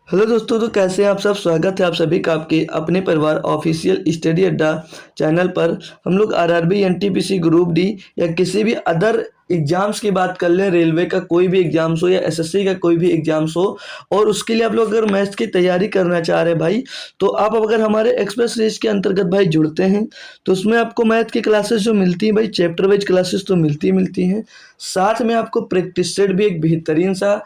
Hello दोस्तों, तो कैसे हैं आप सब। स्वागत है आप सभी का आपके अपने परिवार ऑफिशियल स्टडी अड्डा चैनल पर। हम लोग आरआरबी एनटीपीसी ग्रुप डी या किसी भी अदर एग्जाम्स की बात कर लें, रेलवे का कोई भी एग्जाम्स हो या एसएससी का कोई भी एग्जाम्स हो, और उसके लिए आप लोग अगर मैथ्स की तैयारी करना चाह रहे हैं भाई, तो आप अगर हमारे एक्सप्रेस रेस के अंतर्गत भाई जुड़ते हैं तो उसमें आपको मैथ की क्लासेस जो मिलती हैं भाई, चैप्टर वाइज क्लासेस तो मिलती हैं। साथ में आपको प्रैक्टिस सेट भी एक बेहतरीन सा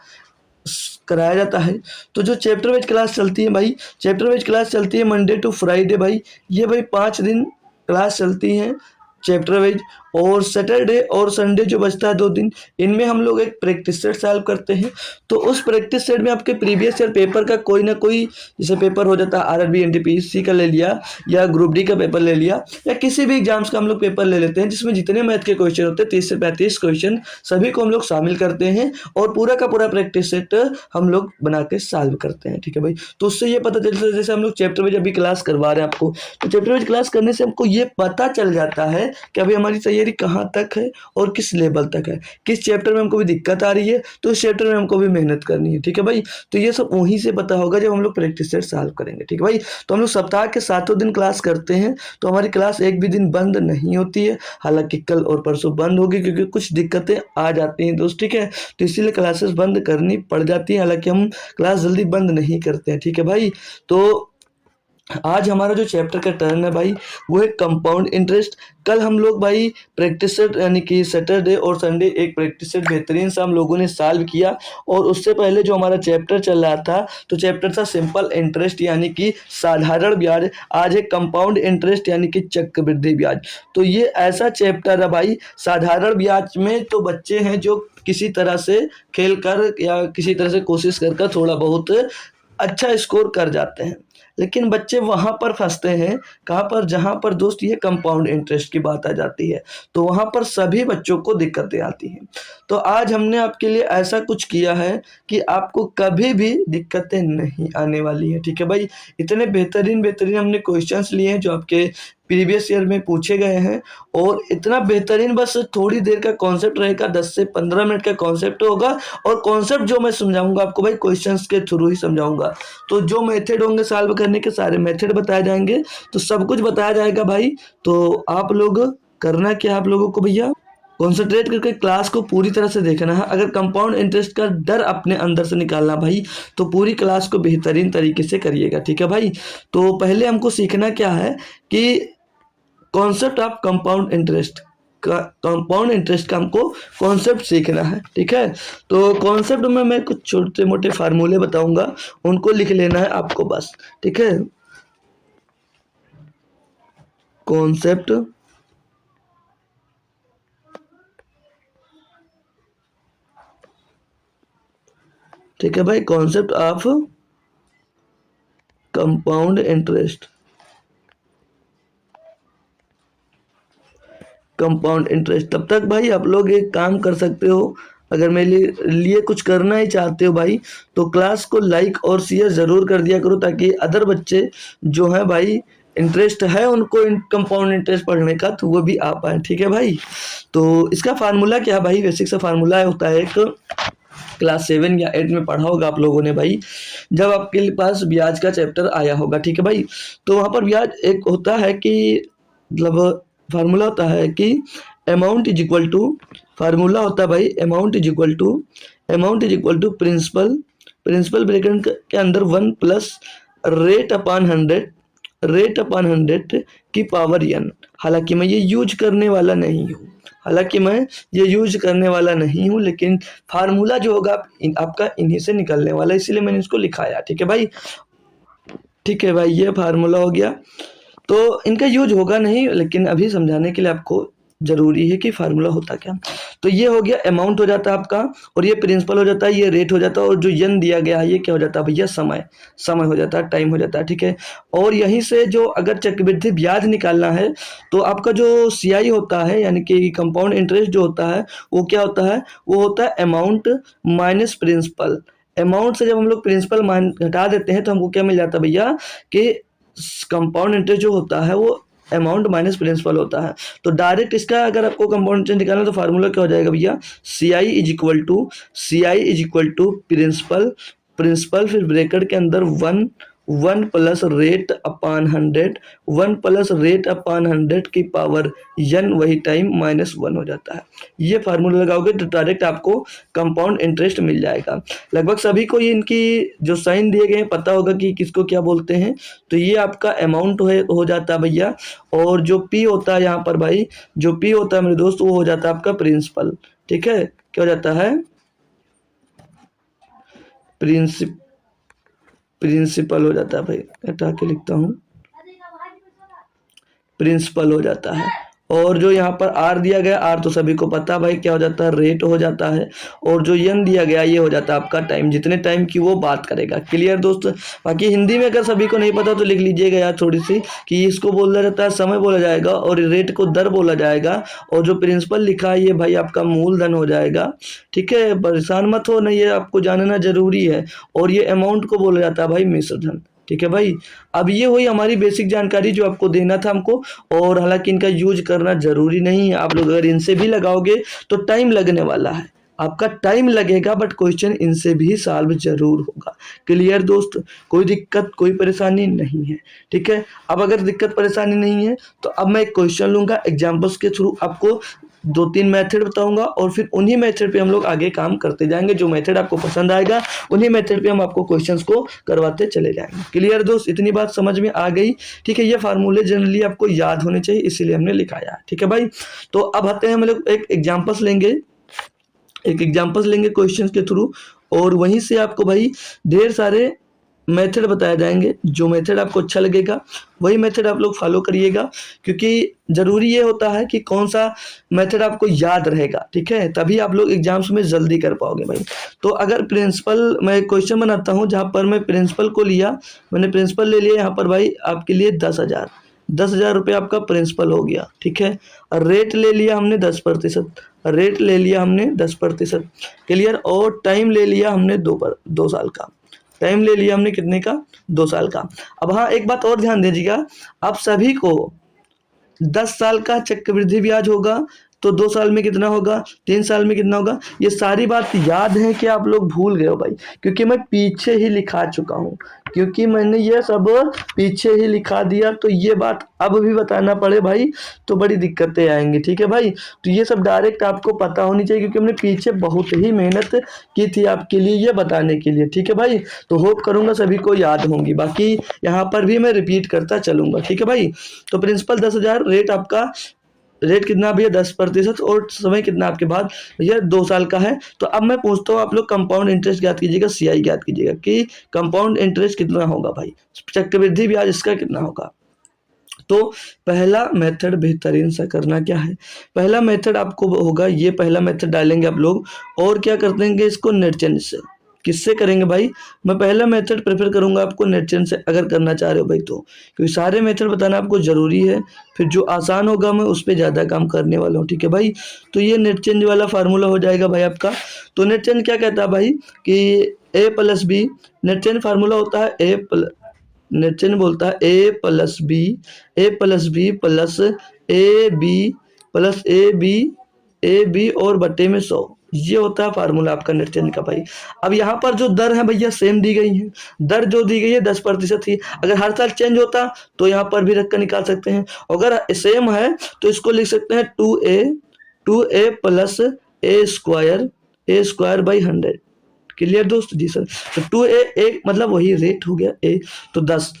कराया जाता है। तो जो चैप्टर वाइज क्लास चलती है भाई, चैप्टर वाइज क्लास चलती है मंडे टू फ्राइडे भाई। ये भाई 5 दिन क्लास चलती हैं चैप्टर वाइज। और सैटरडे और संडे जो बचता है 2 दिन, इनमें हम लोग एक प्रैक्टिस सेट सॉल्व करते हैं। तो उस प्रैक्टिस सेट में आपके प्रीवियस ईयर पेपर का कोई ना कोई, जैसे पेपर हो जाता है आरआरबी एनटीपीसी का ले लिया, या ग्रुप डी का पेपर ले लिया, या किसी भी एग्जाम्स का हम लोग पेपर ले लेते हैं जिसमें जितने मैथ के क्वेश्चन होते हैं 30 से 35 क्वेश्चन, सभी को हम लोग शामिल करते हैं और पूरा का पूरा प्रैक्टिस सेट हम लोग बना के सॉल्व करते हैं। ठीक है भाई। तो उससे ये पता चलता है, जैसे हम लोग चैप्टर वाइज अभी क्लास करवा रहे हैं आपको, तो चैप्टर वाइज क्लास करने से हमको ये पता चल जाता है कि अभी हमारी तैयारी कहाँ तक है और किस लेवल तक है, किस चैप्टर में हमको भी दिक्कत आ रही है तो उस चैप्टर में हमको भी मेहनत करनी है। ठीक है भाई। तो ये सब वहीं से पता होगा जब हम लोग प्रैक्टिस सेट सॉल्व करेंगे। ठीक है भाई। तो हम लोग सप्ताह के 7 दिन क्लास करते हैं, तो हमारी क्लास एक भी दिन बंद नहीं होती है। हालांकि कल और परसों बंद होगी क्योंकि कुछ दिक्कतें आ जाती हैं दोस्त। ठीक है। तो इसीलिए क्लासेस बंद करनी पड़ जाती है, हालांकि हम क्लास जल्दी बंद नहीं करते हैं। ठीक है भाई। तो आज हमारा जो चैप्टर का टर्न है भाई, वो है कंपाउंड इंटरेस्ट। कल हम लोग भाई प्रैक्टिस सेट, यानी कि सैटरडे और संडे एक प्रैक्टिस सेट बेहतरीन सा हम लोगों ने सॉल्व किया। और उससे पहले जो हमारा चैप्टर चल रहा था, तो चैप्टर था सिंपल इंटरेस्ट यानी कि साधारण ब्याज। आज है कंपाउंड इंटरेस्ट यानी कि चक्रवृद्धि ब्याज। तो ये ऐसा चैप्टर है भाई, साधारण ब्याज में तो बच्चे हैं जो किसी तरह से खेल कर या किसी तरह से कोशिश कर थोड़ा बहुत अच्छा स्कोर कर जाते हैं, लेकिन बच्चे वहां पर फंसते हैं। कहाँ पर? जहां पर दोस्त ये कंपाउंड इंटरेस्ट की बात आ जाती है, तो वहां पर सभी बच्चों को दिक्कतें आती हैं। तो आज हमने आपके लिए ऐसा कुछ किया है कि आपको कभी भी दिक्कतें नहीं आने वाली है। ठीक है भाई। इतने बेहतरीन बेहतरीन हमने क्वेश्चंस लिए हैं जो आपके प्रीवियस ईयर में पूछे गए हैं, और इतना बेहतरीन, बस थोड़ी देर का कॉन्सेप्ट रहेगा, 10 से 15 मिनट का कॉन्सेप्ट होगा। और कॉन्सेप्ट जो मैं समझाऊंगा आपको भाई, क्वेश्चंस के थ्रू ही समझाऊंगा। तो जो मेथड होंगे सॉल्व करने के, सारे मेथड बताए जाएंगे, तो सब कुछ बताया जाएगा भाई। तो आप लोग करना क्या, आप लोगों को भैया कॉन्सेंट्रेट करके क्लास को पूरी तरह से देखना है। अगर कंपाउंड इंटरेस्ट का डर अपने अंदर से निकालना भाई, तो पूरी क्लास को बेहतरीन तरीके से करिएगा। ठीक है भाई। तो पहले हमको सीखना क्या है कि कॉन्सेप्ट ऑफ कंपाउंड इंटरेस्ट का, कंपाउंड इंटरेस्ट का हमको कॉन्सेप्ट सीखना है। ठीक है। तो कॉन्सेप्ट में मैं कुछ छोटे मोटे फार्मूले बताऊंगा, उनको लिख लेना है आपको बस। ठीक है। कॉन्सेप्ट ठीक है भाई, concept of compound interest. Compound interest तब तक भाई आप लोग एक काम कर सकते हो, अगर मेरे लिए कुछ करना ही चाहते हो भाई, तो क्लास को लाइक और शेयर ज़रूर कर दिया करो, ताकि अदर बच्चे जो हैं भाई, इंटरेस्ट है उनको कंपाउंड इंटरेस्ट पढ़ने का, तो वो भी आ पाए। ठीक है भाई। तो इसका फार्मूला क्या है भाई, बेसिक सा फार्मूला होता है एक, क्लास 7 या 8 में पढ़ा होगा आप लोगों ने भाई, जब आपके पास ब्याज का चैप्टर आया होगा। ठीक है भाई। तो वहाँ पर ब्याज एक होता है कि, मतलब फार्मूला होता है कि amount is equal to, formula होता है भाई amount is equal to principal, principal bracket के अंदर 1 plus rate upon 100, rate upon 100 की पावर n। हालांकि मैं ये यूज करने वाला नहीं हूँ, लेकिन फार्मूला जो होगा आपका इन्हीं से निकलने वाला है, इसीलिए मैंने इसको लिखाया। ठीक है भाई। ठीक है भाई, ये फार्मूला हो गया। तो इनका यूज होगा नहीं, लेकिन अभी समझाने के लिए आपको जरूरी है कि फार्मूला होता क्या। तो ये हो गया, अमाउंट हो जाता है आपका, और ये प्रिंसिपल हो जाता है, ये रेट हो जाता है, और जो यन दिया गया है ये क्या हो जाता है भैया, समय, समय हो जाता है, टाइम हो जाता है। ठीक है। और यहीं से जो अगर चक्रवृद्धि ब्याज निकालना है, तो आपका जो सीआई होता है, यानी कि कंपाउंड इंटरेस्ट जो होता है, वो क्या होता है, वो होता है अमाउंट माइनस प्रिंसिपल। अमाउंट से जब हम लोग प्रिंसिपल घटा देते हैं, तो हमको क्या मिल जाता है भैया कि कंपाउंड इंटरेस्ट जो होता है वो अमाउंट माइनस प्रिंसिपल होता है। तो डायरेक्ट इसका अगर आपको कंपाउंड इंटरेस्ट निकालना, तो फार्मूला क्या हो जाएगा भैया, C I is equal to principal principal फिर ब्रैकेट के अंदर 1 plus rate upon 100, 1 plus rate upon 100 की पावर n वही टाइम -1 हो जाता है। ये फार्मूला लगाओगे तो डायरेक्ट आपको कंपाउंड इंटरेस्ट मिल जाएगा। लगभग सभी को ये इनकी जो साइन दिए गए हैं पता होगा कि किसको क्या बोलते हैं। तो ये आपका अमाउंट हो जाता है भैया, और जो P होता है यहाँ पर भाई, जो P होता है मेरे दोस्त वो हो जाता है आपका प्रिंसिपल। ठीक है, क्या हो जाता है? प्रिंसिपल हो जाता है भाई, हटा के लिखता हूँ, प्रिंसिपल हो जाता है। और जो यहाँ पर आर दिया गया, आर तो सभी को पता भाई क्या हो जाता है, रेट हो जाता है। और जो एन दिया गया ये हो जाता है आपका टाइम, जितने टाइम की वो बात करेगा। क्लियर दोस्त? बाकी हिंदी में अगर सभी को नहीं पता तो लिख लीजिएगा यार थोड़ी सी, कि इसको बोला जाता है समय बोला जाएगा, और रेट को दर बोला जाएगा, और जो प्रिंसिपल लिखा है ये भाई आपका मूलधन हो जाएगा। ठीक है, परेशान मत हो, नहीं ये आपको जानना जरूरी है। और ये अमाउंट को बोला जाता है भाई मिश्रधन। ठीक है भाई, अब ये हुई हमारी बेसिक जानकारी जो आपको देना था हमको। और हालांकि इनका यूज करना जरूरी नहीं है, आप लोग अगर इनसे भी लगाओगे तो टाइम लगने वाला है, आपका टाइम लगेगा, बट क्वेश्चन इनसे भी सॉल्व जरूर होगा। क्लियर दोस्त? कोई दिक्कत कोई परेशानी नहीं है। ठीक है, अब अगर दिक्कत परेशानी नहीं है तो अब मैं एक क्वेश्चन लूंगा, एग्जाम्पल्स के थ्रू आपको 2-3 मेथड बताऊंगा, और फिर उन्हीं मेथड पे हम लोग आगे काम करते जाएंगे। जो मेथड आपको पसंद आएगा उन्हीं मेथड पे हम आपको क्वेश्चंस को करवाते चले जाएंगे। क्लियर दोस्त? इतनी बात समझ में आ गई? ठीक है, ये फार्मूले जनरली आपको याद होने चाहिए, इसीलिए हमने लिखाया है। ठीक है भाई, तो अब आते हैं हम लोग एक एग्जाम्पल्स लेंगे, क्वेश्चंस के थ्रू, और वहीं से आपको भाई ढेर सारे मेथड बताए जाएंगे। जो मेथड आपको अच्छा लगेगा वही मेथड आप लोग फॉलो करिएगा, क्योंकि ज़रूरी ये होता है कि कौन सा मेथड आपको याद रहेगा। ठीक है, तभी आप लोग एग्जाम्स में जल्दी कर पाओगे भाई। तो अगर प्रिंसिपल, मैं क्वेश्चन बनाता हूँ जहाँ पर मैं प्रिंसिपल को लिया, मैंने प्रिंसिपल ले लिया यहाँ पर भाई आपके लिए 10,000 रुपये आपका प्रिंसिपल हो गया। ठीक है, और रेट ले लिया हमने 10%, रेट ले लिया हमने 10%। क्लियर? और टाइम ले लिया हमने 2 साल का, टाइम ले लिया हमने कितने का? 2 साल का। अब हाँ, एक बात और ध्यान दीजिएगा, आप सभी को 10 साल का चक्रवृद्धि ब्याज होगा तो 2 साल में कितना होगा, 3 साल में कितना होगा, ये सारी बात याद है कि आप लोग भूल गए हो भाई? क्योंकि मैं पीछे ही लिखा चुका हूँ, क्योंकि मैंने ये सब पीछे ही लिखा दिया, तो ये बात अब भी बताना पड़े भाई तो बड़ी दिक्कतें आएंगी। ठीक है भाई, तो ये सब डायरेक्ट आपको पता होनी चाहिए, क्योंकि हमने पीछे बहुत ही मेहनत की थी आपके लिए ये बताने के लिए। ठीक है भाई, तो होप करूंगा सभी को याद होंगी, बाकी यहाँ पर भी मैं रिपीट करता चलूंगा। ठीक है भाई, तो प्रिंसिपल 10,000, रेट आपका, रेट कितना भैया 10%, और समय कितना आपके बाद भैया 2 साल का है। तो अब मैं पूछता हूँ, आप लोग कंपाउंड इंटरेस्ट ज्ञात कीजिएगा, CI ज्ञात कीजिएगा कि कंपाउंड इंटरेस्ट कितना होगा भाई, चक्रवृद्धि ब्याज इसका कितना होगा। तो पहला मेथड बेहतरीन सा करना क्या है, पहला मेथड आपको होगा, ये पहला मेथड डालेंगे आप लोग, और क्या कर देंगे इसको नेट चेंज से। किससे करेंगे भाई? मैं पहला मेथड प्रेफर करूंगा आपको नेट चेंज से, अगर करना चाह रहे हो भाई तो, क्योंकि सारे मेथड बताना आपको जरूरी है, फिर जो आसान होगा मैं उस पर ज़्यादा काम करने वाला हूँ। ठीक है भाई, तो ये नेट चेंज वाला फार्मूला हो जाएगा भाई आपका। तो नेट चेंज क्या कहता है भाई कि A+B, नेट चेंज फार्मूला होता है नेट चेंज बोलता है A+B प्लस ए बी और बट्टे में 100, ये होता है फार्मूला आपका नेट चेंज का भाई। अब यहाँ पर जो दर है भैया सेम दी गई है, दर जो दी गई है 10% थी, अगर हर साल चेंज होता तो यहाँ पर भी रख कर निकाल सकते हैं, अगर सेम है तो इसको लिख सकते हैं 2a plus A square by 100। Clear दोस्त? जी सर। तो 2a एक मतलब वही रेट हो गया a, तो 10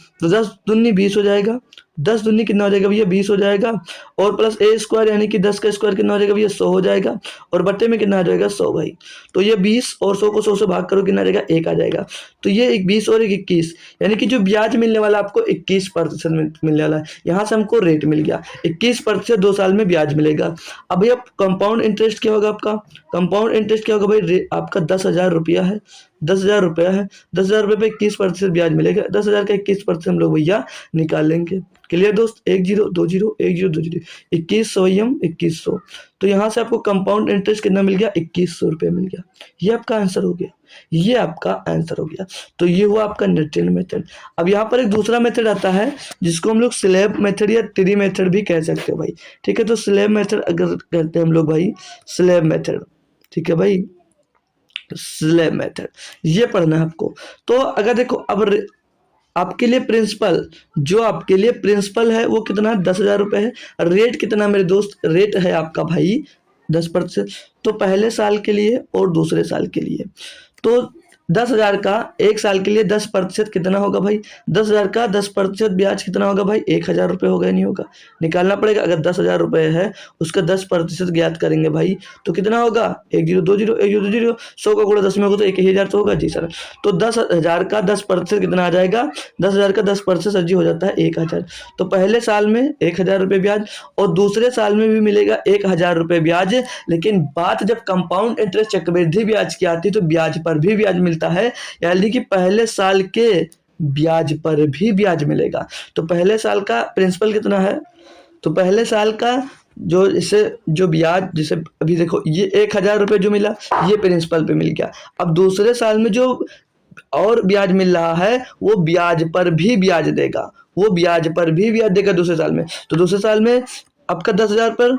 दूनी 20 हो जाएगा, 10 दूनी कितना हो जाएगा भैया 20 हो जाएगा, और प्लस ए स्क्वायर यानी कि 10 का स्क्वायर कितना हो जाएगा भैया 100 हो जाएगा, और बट्टे में कितना आ जाएगा 100 भाई। तो ये 20 और 100 को 100 से भाग करो कितना आ जाएगा 1 आ जाएगा। तो ये एक 20 और एक 21, यानी कि जो ब्याज मिलने वाला आपको 21% मिलने वाला है। यहाँ से हमको रेट मिल गया 21% 2 साल में ब्याज मिलेगा। अब भैया कंपाउंड इंटरेस्ट क्या होगा आपका? कंपाउंड इंटरेस्ट क्या होगा भाई? आपका 10,000 रुपया है, 10,000 रुपया है, 10,000 रुपये पे 21% ब्याज मिलेगा, 10,000 का 21% हम लोग भैया निकालेंगे। क्लियर दोस्त? 1 0 2 0 1 0 2 0 2100 2100। तो यहाँ से आपको कंपाउंड इंटरेस्ट कितना मिल गया? 2100 रुपये मिल गया। ये आपका आंसर हो गया, ये आपका आंसर हो गया। तो ये हुआ आपका नेट चेंज मेथड। अब यहाँ पर एक दूसरा मेथड आता है जिसको हम लोग स्लैब मेथड या ट्री मेथड भी कह सकते हैं भाई। ठीक है, तो स्लैब मेथड अगर कहते हैं हम लोग भाई, स्लैब मेथड। ठीक है भाई, स्लैब मेथड, ये पढ़ना है आपको। तो अगर देखो अब आपके लिए प्रिंसिपल, जो आपके लिए प्रिंसिपल है वो कितना 10,000 रुपये है। रेट कितना मेरे दोस्त, रेट है आपका भाई 10%। तो पहले साल के लिए और दूसरे साल के लिए तो 10,000 का एक साल के लिए 10% कितना होगा भाई, 10,000 का 10% ब्याज कितना होगा भाई, 1,000 रुपये होगा या नहीं होगा, निकालना पड़ेगा। अगर 10,000 रुपये है उसका 10% ज्ञात करेंगे भाई तो कितना होगा, 1 0 2 0 1 0 2 0, 100 का गुणा 10 में होगा तो 1,000 तो होगा जी सर। तो 10,000 का 10% कितना आ जाएगा, 10,000 का 10% सर जी हो जाता है 1,000। तो पहले साल में 1,000 रुपये ब्याज और दूसरे साल में भी मिलेगा 1,000 रुपये ब्याज। लेकिन बात जब कंपाउंड इंटरेस्ट चक्रवृद्धि ब्याज की आती है तो ब्याज पर भी ब्याज मिलता है, यानी कि पहले साल के ब्याज पर भी ब्याज मिलेगा। तो पहले साल का प्रिंसिपल कितना है, तो पहले साल का जो इसे जो ब्याज, जैसे अभी देखो ये 1,000 रुपये जो मिला ये प्रिंसिपल पे मिल गया। अब दूसरे साल में जो और ब्याज मिल रहा है वो ब्याज पर भी ब्याज देगा, वो ब्याज पर भी ब्याज देगा दूसरे साल में। तो दूसरे साल में आपका 10,000 पर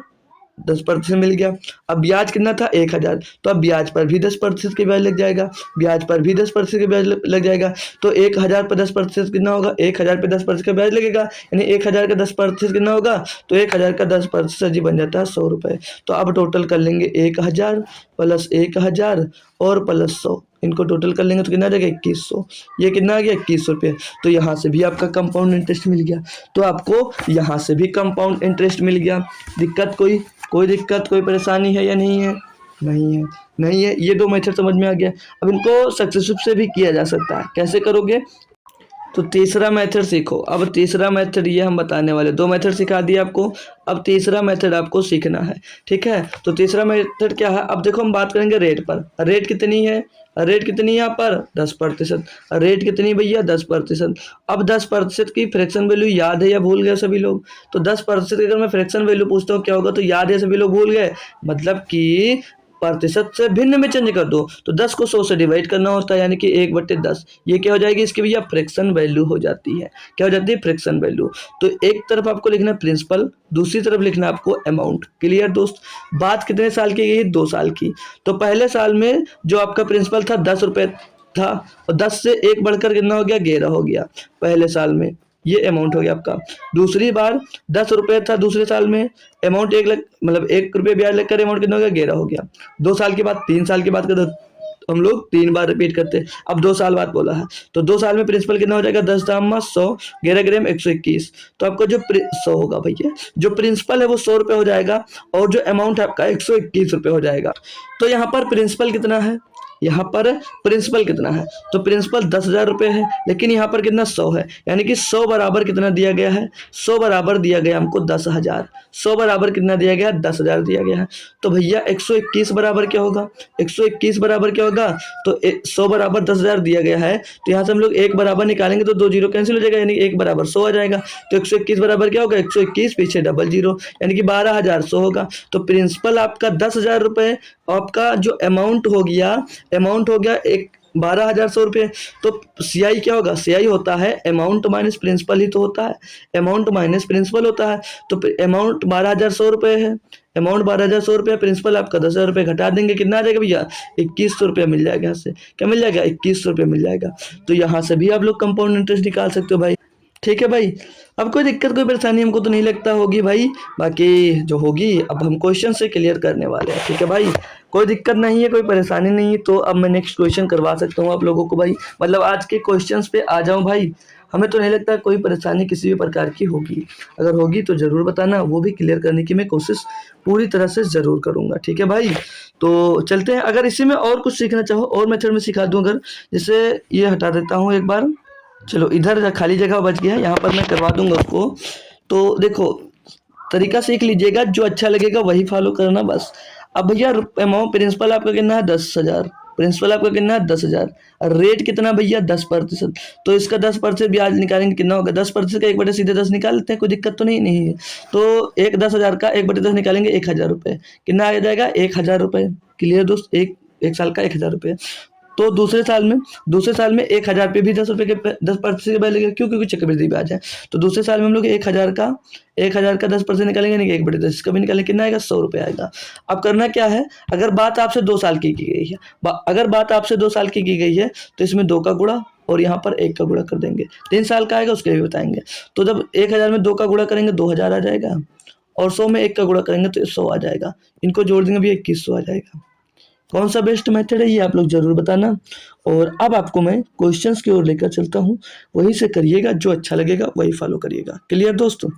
10% मिल गया। अब ब्याज कितना था 1,000, तो अब ब्याज पर भी 10% के ब्याज लग जाएगा, ब्याज पर भी 10% के ब्याज लग जाएगा। तो 1,000 पर 10% कितना होगा, 1,000 पे 10% का ब्याज लगेगा, यानी 1,000 का 10% कितना होगा, तो 1,000 का 10% जी बन जाता है 100 रुपये। तो अब टोटल कर लेंगे 1,000 प्लस 1,000 और प्लस 100, इनको टोटल कर लेंगे तो कितना आ जाएगा 2,100। ये कितना आ गया 2,100 रुपये। तो यहाँ से भी आपका कंपाउंड इंटरेस्ट मिल गया, तो आपको यहाँ से भी कंपाउंड इंटरेस्ट मिल गया। दिक्कत कोई दिक्कत कोई परेशानी है या नहीं है, नहीं है। ये दो मेथड समझ में आ गया। अब इनको सक्सेसिव से भी किया जा सकता है, कैसे करोगे, तो तीसरा मेथड सीखो। अब तीसरा मेथड ये हम बताने वाले, दो मेथड सिखा दिए आपको, अब तीसरा मेथड आपको सीखना है, ठीक है। तो तीसरा मेथड क्या है, अब देखो हम बात करेंगे रेट पर। रेट कितनी है, रेट कितनी यहाँ पर 10%। रेट कितनी भैया 10%। अब 10% की फ्रैक्शन वैल्यू याद है या भूल गए सभी लोग, तो 10% की अगर मैं फ्रैक्शन वैल्यू पूछता हूँ क्या होगा, तो याद है सभी लोग भूल गए, मतलब कि प्रतिशत से भिन्न में चेंज कर दो। तो 10 को 100 से डिवाइड करना होता है, यानी कि 1/10। ये क्या हो जाएगी इसकी भैया, फ्रैक्शन वैल्यू हो जाती है। क्या हो जाती है, फ्रैक्शन वैल्यू। तो एक तरफ आपको लिखना है प्रिंसिपल, दूसरी तरफ लिखना है आपको अमाउंट। क्लियर दोस्त। बात कितने साल की गई, 2 साल की। तो पहले साल में जो आपका प्रिंसिपल था 10 रुपये था, और 10 से 1 बढ़कर कितना हो गया, 11 हो गया पहले साल में। ये अमाउंट हो गया आपका। दूसरी बार 10 रुपये था दूसरे साल में, अमाउंट 1 लाख, मतलब 1 रुपये ब्याज लगकर अमाउंट कितना हो गया, 11 हो गया। 2 साल के बाद, 3 साल के बाद का हम लोग 3 बार रिपीट करते हैं। अब 2 साल बाद बोला है, तो 2 साल में प्रिंसिपल कितना हो जाएगा, 10 दाम 100, 11 ग्राम 121। तो आपका जो 100 होगा भैया, जो प्रिंसिपल है वो 100 रुपये हो जाएगा, और जो अमाउंट है आपका 121 रुपये हो जाएगा। तो यहाँ पर प्रिंसिपल कितना है, यहाँ पर प्रिंसिपल कितना है, तो प्रिंसिपल 10,000 रुपये है, लेकिन यहाँ पर कितना 100 है, यानी कि 100 बराबर कितना दिया गया है, 100 बराबर दिया गया हमको 10,000। 100 बराबर कितना दिया गया, 10,000 दिया गया है। तो भैया 121 बराबर क्या होगा, 121 बराबर क्या होगा, तो 100 बराबर 10,000 दिया गया है, तो यहाँ से हम लोग 1 बराबर निकालेंगे तो 2 जीरो कैंसिल हो जाएगा, यानी 1 बराबर 100 आ जाएगा। तो 121 बराबर क्या होगा, 121 पीछे डबल जीरो, यानी कि 12,100 होगा। तो प्रिंसिपल आपका 10,000 रुपये, आपका जो अमाउंट हो गया एक 12,100 रुपये। तो सीआई क्या होगा, सीआई होता है अमाउंट माइनस प्रिंसिपल ही तो होता है, अमाउंट माइनस प्रिंसिपल होता है। तो अमाउंट 12,100 रुपये है, अमाउंट 12,100 रुपये, प्रिंसिपल आपका 10,000 रुपये घटा देंगे, कितना आ जाएगा भैया, 2,100 रुपये मिल जाएगा। यहाँ से क्या मिल जाएगा, 2,100 रुपये मिल जाएगा। तो यहाँ से भी आप लोग कंपाउंड इंटरेस्ट निकाल सकते हो भाई, ठीक है भाई। अब कोई दिक्कत कोई परेशानी हमको तो नहीं लगता होगी भाई, बाकी जो होगी अब हम क्वेश्चन से क्लियर करने वाले हैं, ठीक है भाई। कोई दिक्कत नहीं है, कोई परेशानी नहीं है, तो अब मैं नेक्स्ट क्वेश्चन करवा सकता हूँ आप लोगों को भाई, मतलब आज के क्वेश्चंस पे आ जाऊँ भाई। हमें तो नहीं लगता कोई परेशानी किसी भी प्रकार की होगी, अगर होगी तो ज़रूर बताना, वो भी क्लियर करने की मैं कोशिश पूरी तरह से ज़रूर करूँगा, ठीक है भाई। तो चलते हैं, अगर इसी में और कुछ सीखना चाहो और मेथड में सिखा दूँ अगर, जैसे ये हटा देता हूँ एक बार, चलो इधर खाली जगह बच गया है, यहाँ पर मैं करवा दूंगा उसको। तो देखो तरीका सीख लीजिएगा, जो अच्छा लगेगा वही फॉलो करना बस। अब भैया अमाउंट प्रिंसिपल आपका कितना है 10,000, प्रिंसिपल आपका कितना है 10,000, रेट कितना भैया 10%। तो इसका 10% ब्याज निकालेंगे कितना होगा, 10% का 1/10 निकाल लेते हैं, कोई दिक्कत तो नहीं है। तो 10,000 का 1/10 निकालेंगे 1,000 रुपये, कितना आ जाएगा 1,000 रुपये। क्लियर दोस्त, एक साल का 1,000 रुपये। तो दूसरे साल में 1000 पे भी 10 रुपये के 10% ब्याज लगेगा, क्यों? क्योंकि चक्रवृद्धि ब्याज है। तो दूसरे साल में हम लोग 1000 का 10% निकालेंगे, यानी कि 1/10, इसका भी निकालेंगे, कितना आएगा? 100 रुपये आएगा। अब करना क्या है, अगर बात आपसे 2 साल की गई है, अगर बात आपसे 2 साल की गई है तो इसमें 2 का गुणा और यहाँ पर 1 का गुणा कर देंगे। 3 साल का आएगा उसके भी बताएंगे। तो जब 1000 में 2 का गुणा करेंगे 2000 आ जाएगा, और 100 में 1 का गुणा करेंगे तो 100 आ जाएगा। इनको जोड़ देंगे भी 2100 आ जाएगा। कौन सा बेस्ट मेथड है ये आप लोग जरूर बताना। और अब आपको मैं क्वेश्चंस की ओर लेकर चलता हूँ, वहीं से करिएगा, जो अच्छा लगेगा वही फॉलो करिएगा। क्लियर दोस्तों?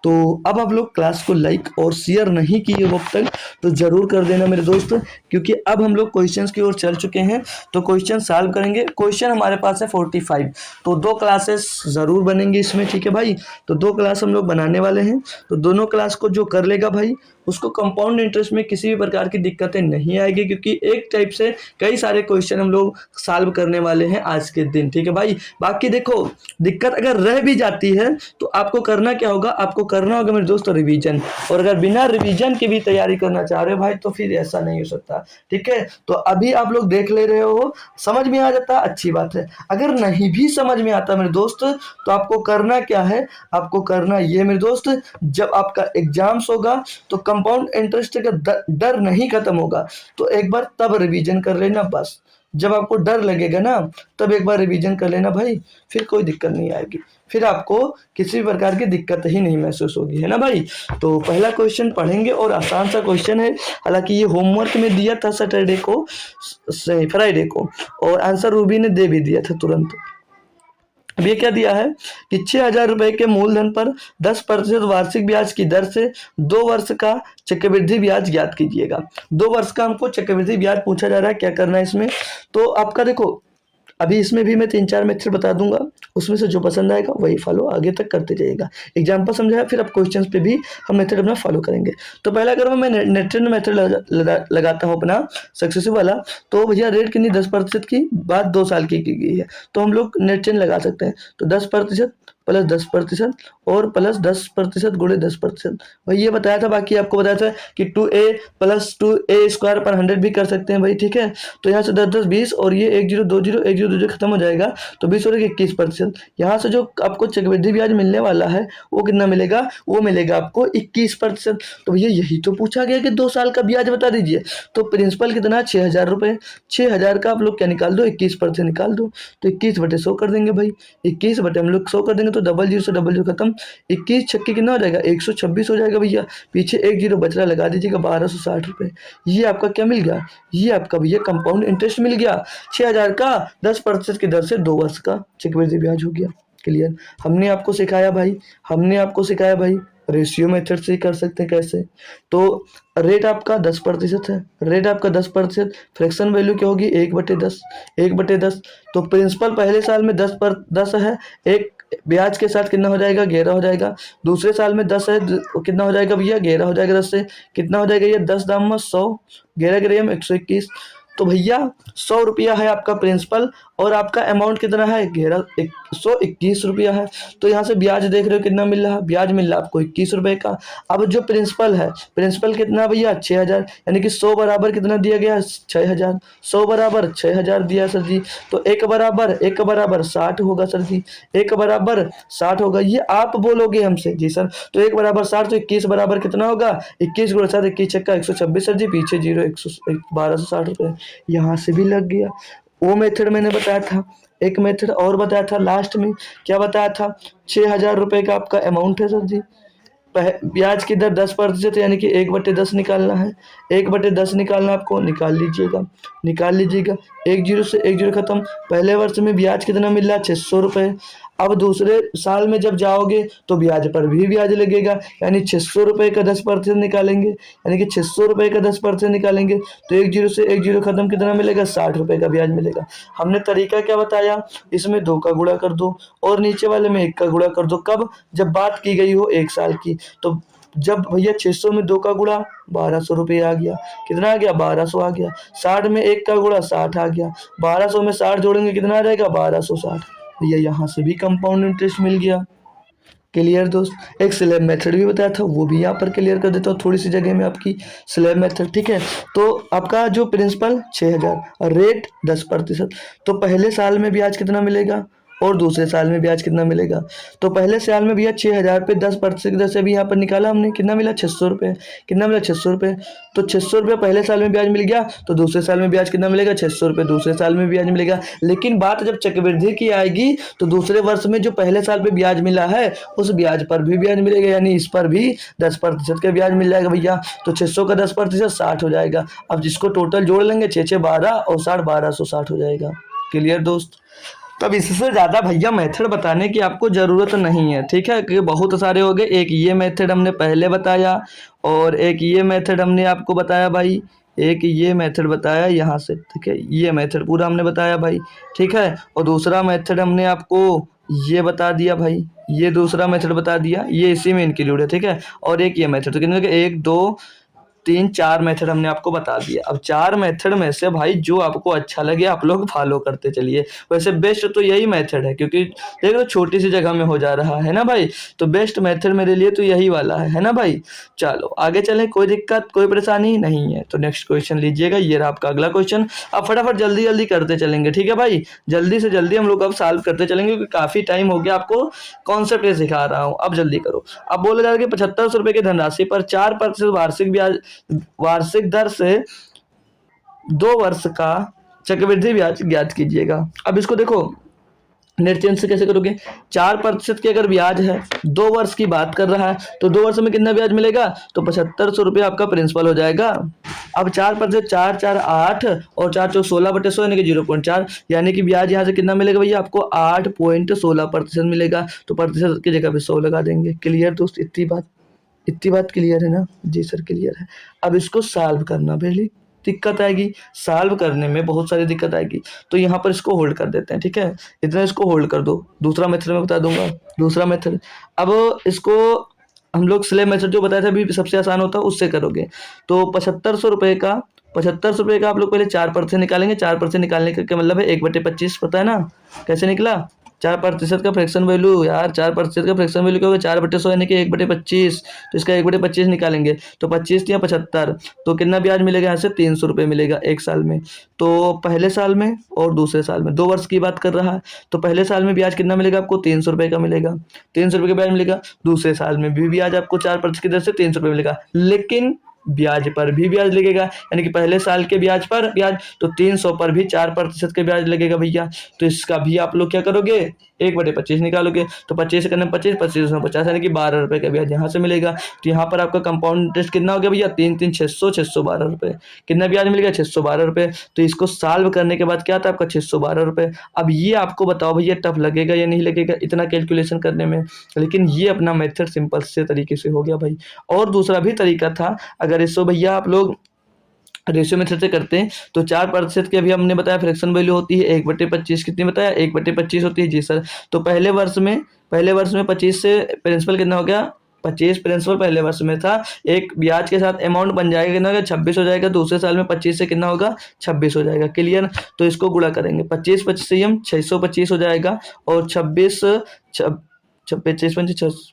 तो अब आप लोग क्लास को लाइक और शेयर नहीं किए हो अब तक तो जरूर कर देना मेरे दोस्त, क्योंकि अब हम लोग क्वेश्चंस की ओर चल चुके हैं। तो क्वेश्चन सॉल्व करेंगे। क्वेश्चन हमारे पास है 45, तो 2 क्लासेस जरूर बनेंगी इसमें, ठीक है भाई? तो 2 क्लास हम लोग बनाने वाले हैं। तो दोनों क्लास को जो कर लेगा भाई, उसको कंपाउंड इंटरेस्ट में किसी भी प्रकार की दिक्कतें नहीं आएगी, क्योंकि एक टाइप से कई सारे क्वेश्चन हम लोग सॉल्व करने वाले हैं आज के दिन, ठीक है भाई? बाकी देखो, दिक्कत अगर रह भी जाती है तो आपको करना क्या होगा, आपको करना होगा मेरे दोस्तों रिवीजन। और अगर बिना रिवीजन की भी तैयारी करना चाह रहे हो भाई, तो फिर ऐसा नहीं हो सकता, ठीक है? तो अभी आप लोग देख ले रहे हो, समझ में आ जाता, अच्छी बात है। अगर नहीं भी समझ में आता मेरे दोस्त, तो आपको करना क्या है, आपको करना ये मेरे दोस्त, जब आपका एग्जाम्स होगा तो कंपाउंड इंटरेस्ट का डर नहीं खत्म होगा, तो एक बार तब रिवीजन कर लेना बस। जब आपको डर लगेगा ना, तब एक बार रिवीजन कर लेना भाई, फिर कोई दिक्कत नहीं आएगी, फिर आपको किसी भी प्रकार की दिक्कत ही नहीं महसूस होगी, है ना भाई? तो पहला क्वेश्चन पढ़ेंगे, और आसान सा क्वेश्चन है, हालांकि ये होमवर्क में दिया था सैटरडे को, फ्राइडे को, और आंसर रूबी ने दे भी दिया था तुरंत। अब ये क्या दिया है कि 6000 रुपए के मूलधन पर 10% वार्षिक ब्याज की दर से 2 वर्ष का चक्रवृद्धि ब्याज ज्ञात कीजिएगा। 2 वर्ष का हमको चक्रवृद्धि ब्याज पूछा जा रहा है, क्या करना है इसमें? तो आपका देखो, अभी इसमें भी मैं 3-4 मेथड बता दूंगा, उसमें से जो पसंद आएगा वही फॉलो आगे तक करते जाइएगा। एग्जाम्पल समझाया, फिर अब क्वेश्चंस पे भी हम मेथड अपना फॉलो करेंगे। तो पहला अगर मैं नेटरन मेथड लगाता हूँ अपना सक्सेसिव वाला, तो भैया रेट कितनी 10% की बात 2 साल की गई है, तो हम लोग नेटरन लगा सकते हैं। तो 10% प्लस 10% और प्लस 10% गुणे 10%, भाई ये बताया था। बाकी आपको बताया था कि 2a प्लस 2a स्क्वायर पर 100 भी कर सकते हैं भाई, ठीक है? तो यहाँ से 10 20 और ये 1020 खत्म हो जाएगा, तो 20 और 21%। यहाँ से जो आपको चक्रवृद्धि ब्याज मिलने वाला है वो कितना मिलेगा, वो मिलेगा आपको 21%। तो भैया यही तो पूछा गया कि 2 साल का ब्याज बता दीजिए। तो प्रिंसिपल कितना, 6000 रुपये, 6000 का आप लोग क्या निकाल दो, 21% निकाल दो, तो 21/100 कर देंगे भाई। 21 हम लोग 100 कर देंगे, तो डबल जीरो से डबल जीरो खत्म, 21 छक्के कितना हो जाएगा, 126 हो जाएगा भैया। पीछे 1 जीरो बच रहा, लगा दीजिएगा 1260 रुपये। ये आपका क्या मिल गया, ये आपका भैया कंपाउंड इंटरेस्ट मिल गया। 6000 का 10% की दर से 2 वर्ष का चक्रवृद्धि ब्याज हो गया। क्लियर? हमने आपको सिखाया भाई, रेशियो मेथड से ही कर सकते हैं। कैसे? तो रेट आपका 10% है, रेट आपका 10%, फ्रैक्शन वैल्यू क्या होगी, 1/10, 1/10। तो प्रिंसिपल पहले साल में 10 है, एक ब्याज के साथ कितना हो जाएगा, 11 हो जाएगा। दूसरे साल में 10 है, कितना हो जाएगा भैया, 11 हो जाएगा। 10 से कितना हो जाएगा, ये 10 दाम में 100, 11 ग्राम 121। तो भैया 100 रुपया है आपका प्रिंसिपल, और आपका अमाउंट कितना है, 121 रुपया है। तो यहाँ से ब्याज देख रहे हो कितना मिल रहा है, ब्याज मिल रहा है आपको 21 रुपए का। अब जो प्रिंसिपल है, प्रिंसिपल कितना भैया, 6000, यानी कि 100 बराबर कितना दिया गया, 6000, 100 बराबर 6000 दिया सर जी। तो 1 बराबर 60 होगा सर जी, 1 बराबर 60 होगा। ये आप बोलोगे हमसे जी सर, तो 1 बराबर 60, तो 21 बराबर कितना होगा, 21 गुणा 7, 21 छक्का 126 सर जी, पीछे जीरो 1260 रुपये। यहाँ से भी लग गया। वो मेथड मैंने बताया था, एक मेथड और बताया था लास्ट में, क्या बताया था, 6000 रुपये का आपका अमाउंट है सर जी, ब्याज की दर 10%, यानी कि 1/10 निकालना है, 1/10 निकालना आपको, निकाल लीजिएगा। 1 जीरो से 1 जीरो खत्म। पहले वर्ष में ब्याज कितना मिल रहा है, 600 रुपये। अब दूसरे साल में जब जाओगे तो ब्याज पर भी ब्याज लगेगा, यानी 600 रुपये का 10% निकालेंगे, यानी कि 600 रुपये का 10% निकालेंगे, तो 1 जीरो से 1 जीरो खत्म, कितना मिलेगा, 60 रुपये का ब्याज मिलेगा। हमने तरीका क्या बताया, इसमें 2 का गुणा कर दो और नीचे वाले में 1 का गुणा कर दो। कब, जब बात की गई हो 1 साल की। तो जब भैया 600 में 2 का गुणा 1200 रुपये आ गया, कितना आ गया, 1200 आ गया। 60 में 1 का गुणा 60 आ गया, 1200 में 60 जोड़ेंगे कितना आ जाएगा, 1260। भैया यहाँ से भी कंपाउंड इंटरेस्ट मिल गया। क्लियर दोस्त। एक स्लैब मेथड भी बताया था, वो भी यहाँ पर क्लियर कर देता हूँ थोड़ी सी जगह में आपकी। स्लैब मेथड, ठीक है। तो आपका जो प्रिंसिपल 6,000 और रेट 10%। तो पहले साल में ब्याज कितना मिलेगा और दूसरे साल में ब्याज कितना मिलेगा? तो पहले साल में भैया 6,000 पे 10% की दर से भी यहाँ पर निकाला हमने, कितना मिला? 600 रुपये। कितना मिला? 600 रुपये। तो 600 रुपये पहले साल में ब्याज मिल गया, तो दूसरे साल में ब्याज कितना मिलेगा? 600 रुपये दूसरे साल में ब्याज मिलेगा। लेकिन बात जब चक्रवृद्धि की आएगी तो दूसरे वर्ष में जो पहले साल पे ब्याज मिला है उस ब्याज पर भी ब्याज मिलेगा, यानी इस पर भी 10% का ब्याज मिल जाएगा भैया। तो 600 का 10% 60 हो जाएगा। अब जिसको टोटल जोड़ लेंगे 6 12 और 60 1260 हो जाएगा। क्लियर दोस्त। तब इससे ज़्यादा भैया मेथड बताने की आपको ज़रूरत नहीं है, ठीक है, क्योंकि बहुत सारे हो गए। एक ये मेथड हमने पहले बताया और एक ये मेथड हमने आपको बताया भाई, एक ये मेथड बताया यहाँ से, ठीक है, ये मेथड पूरा हमने बताया भाई, ठीक है। और दूसरा मेथड हमने आपको ये बता दिया भाई, ये दूसरा मेथड बता दिया, ये इसी में इंक्लूड है, ठीक है। और एक ये मेथड, तो कितने हो गए? 1 2 3 4 मेथड हमने आपको बता दिया। अब 4 मेथड में से भाई जो आपको अच्छा लगे आप लोग फॉलो करते चलिए। वैसे बेस्ट तो यही मेथड है, क्योंकि देख लो छोटी सी जगह में हो जा रहा है ना भाई, तो बेस्ट मेथड मेरे लिए तो यही वाला है ना भाई। चलो आगे चलें, कोई दिक्कत कोई परेशानी नहीं है। तो नेक्स्ट क्वेश्चन लीजिएगा, ये रहा आपका अगला क्वेश्चन। अब फटाफट जल्दी जल्दी करते चलेंगे, ठीक है भाई, जल्दी से जल्दी हम लोग अब सॉल्व करते चलेंगे, क्योंकि काफ़ी टाइम हो गया आपको कॉन्सेप्ट ये सिखा रहा हूँ। अब जल्दी करो। अब बोला जा रहा है कि 7500 रुपये की धनराशि पर 4% वार्षिक ब्याज, वार्षिक दर से 2 वर्ष का चक्रवृद्धि ब्याज ज्ञात कीजिएगा। अब इसको देखो निर्चेंज से कैसे करोगे? 4% की अगर ब्याज है, 2 वर्ष की बात कर रहा है, तो 2 वर्ष में कितना ब्याज मिलेगा? तो 7500 रुपये आपका प्रिंसिपल हो जाएगा। अब 4% 4 4 8 और 4 4 16/100 यानी कि 0.4, यानी कि ब्याज यहाँ से कितना मिलेगा भैया आपको? 8.16% मिलेगा। तो प्रतिशत की जगह पे 100 लगा देंगे। क्लियर दोस्त, इतनी बात क्लियर है ना? जी सर क्लियर है। अब इसको सॉल्व करना, पहले दिक्कत आएगी सॉल्व करने में, बहुत सारी दिक्कत आएगी। तो यहाँ पर इसको होल्ड कर देते हैं, ठीक है, इतना इसको होल्ड कर दो। दूसरा मेथड मैं बता दूंगा, दूसरा मेथड। अब इसको हम लोग स्लैब मेथड जो बताया था अभी सबसे आसान होता है, उससे करोगे। तो 7500 रुपये का आप लोग पहले 4% निकालेंगे। 4% निकालने का मतलब है 1/25, पता है ना कैसे निकला? 4% का फ्रैक्शन वैल्यू, यार 4% का फ्रैक्शन वैल्यू क्या होगा? 4/100 यानी कि 1/25। तो इसका 1/25 निकालेंगे, तो 25 या 75, तो कितना ब्याज मिलेगा यहाँ से? 300 रुपये मिलेगा एक साल में। तो पहले साल में और दूसरे साल में 2 वर्ष की बात कर रहा है, तो पहले साल में ब्याज कितना मिलेगा आपको? 300 रुपये का मिलेगा, 300 रुपये का ब्याज मिलेगा। दूसरे साल में भी ब्याज आपको 4% की दर से 300 रुपये मिलेगा, लेकिन ब्याज पर भी ब्याज लगेगा, यानी कि पहले साल के ब्याज पर ब्याज, तो 300 पर भी 4% के ब्याज लगेगा भैया। तो इसका भी आप लोग क्या करोगे? 1/25 निकालोगे, तो 25 करने 25 25 50 यानी कि 12 रुपये का ब्याज यहाँ से मिलेगा। तो यहाँ पर आपका कंपाउंड इंटरेस्ट कितना हो गया भैया? 3 3 600 612 रुपये। कितना ब्याज मिलेगा? 612 रुपये। तो इसको सॉल्व करने के बाद क्या आता है आपका? 612 रुपये। अब ये आपको बताओ भैया टफ लगेगा या नहीं लगेगा इतना कैलकुलेशन करने में? लेकिन ये अपना मेथड सिंपल से तरीके से हो गया भाई। और दूसरा भी तरीका था, अगर इसको भैया आप लोग रेशियो मेथड से करते हैं, तो 4% की अभी हमने बताया फ्रैक्शन वैल्यू होती है 1/25, कितनी बताया? 1/25 होती है जी सर। तो पहले वर्ष में 25 से प्रिंसिपल कितना हो गया? 25 प्रिंसिपल पहले वर्ष में था, एक ब्याज के साथ अमाउंट बन जाएगा, कितना हो गया? 26 हो जाएगा। दूसरे साल में 25 से कितना होगा? 26 हो जाएगा। क्लियर? तो इसको गुणा करेंगे, 25 25 से हम 625 हो जाएगा, और 26 25 25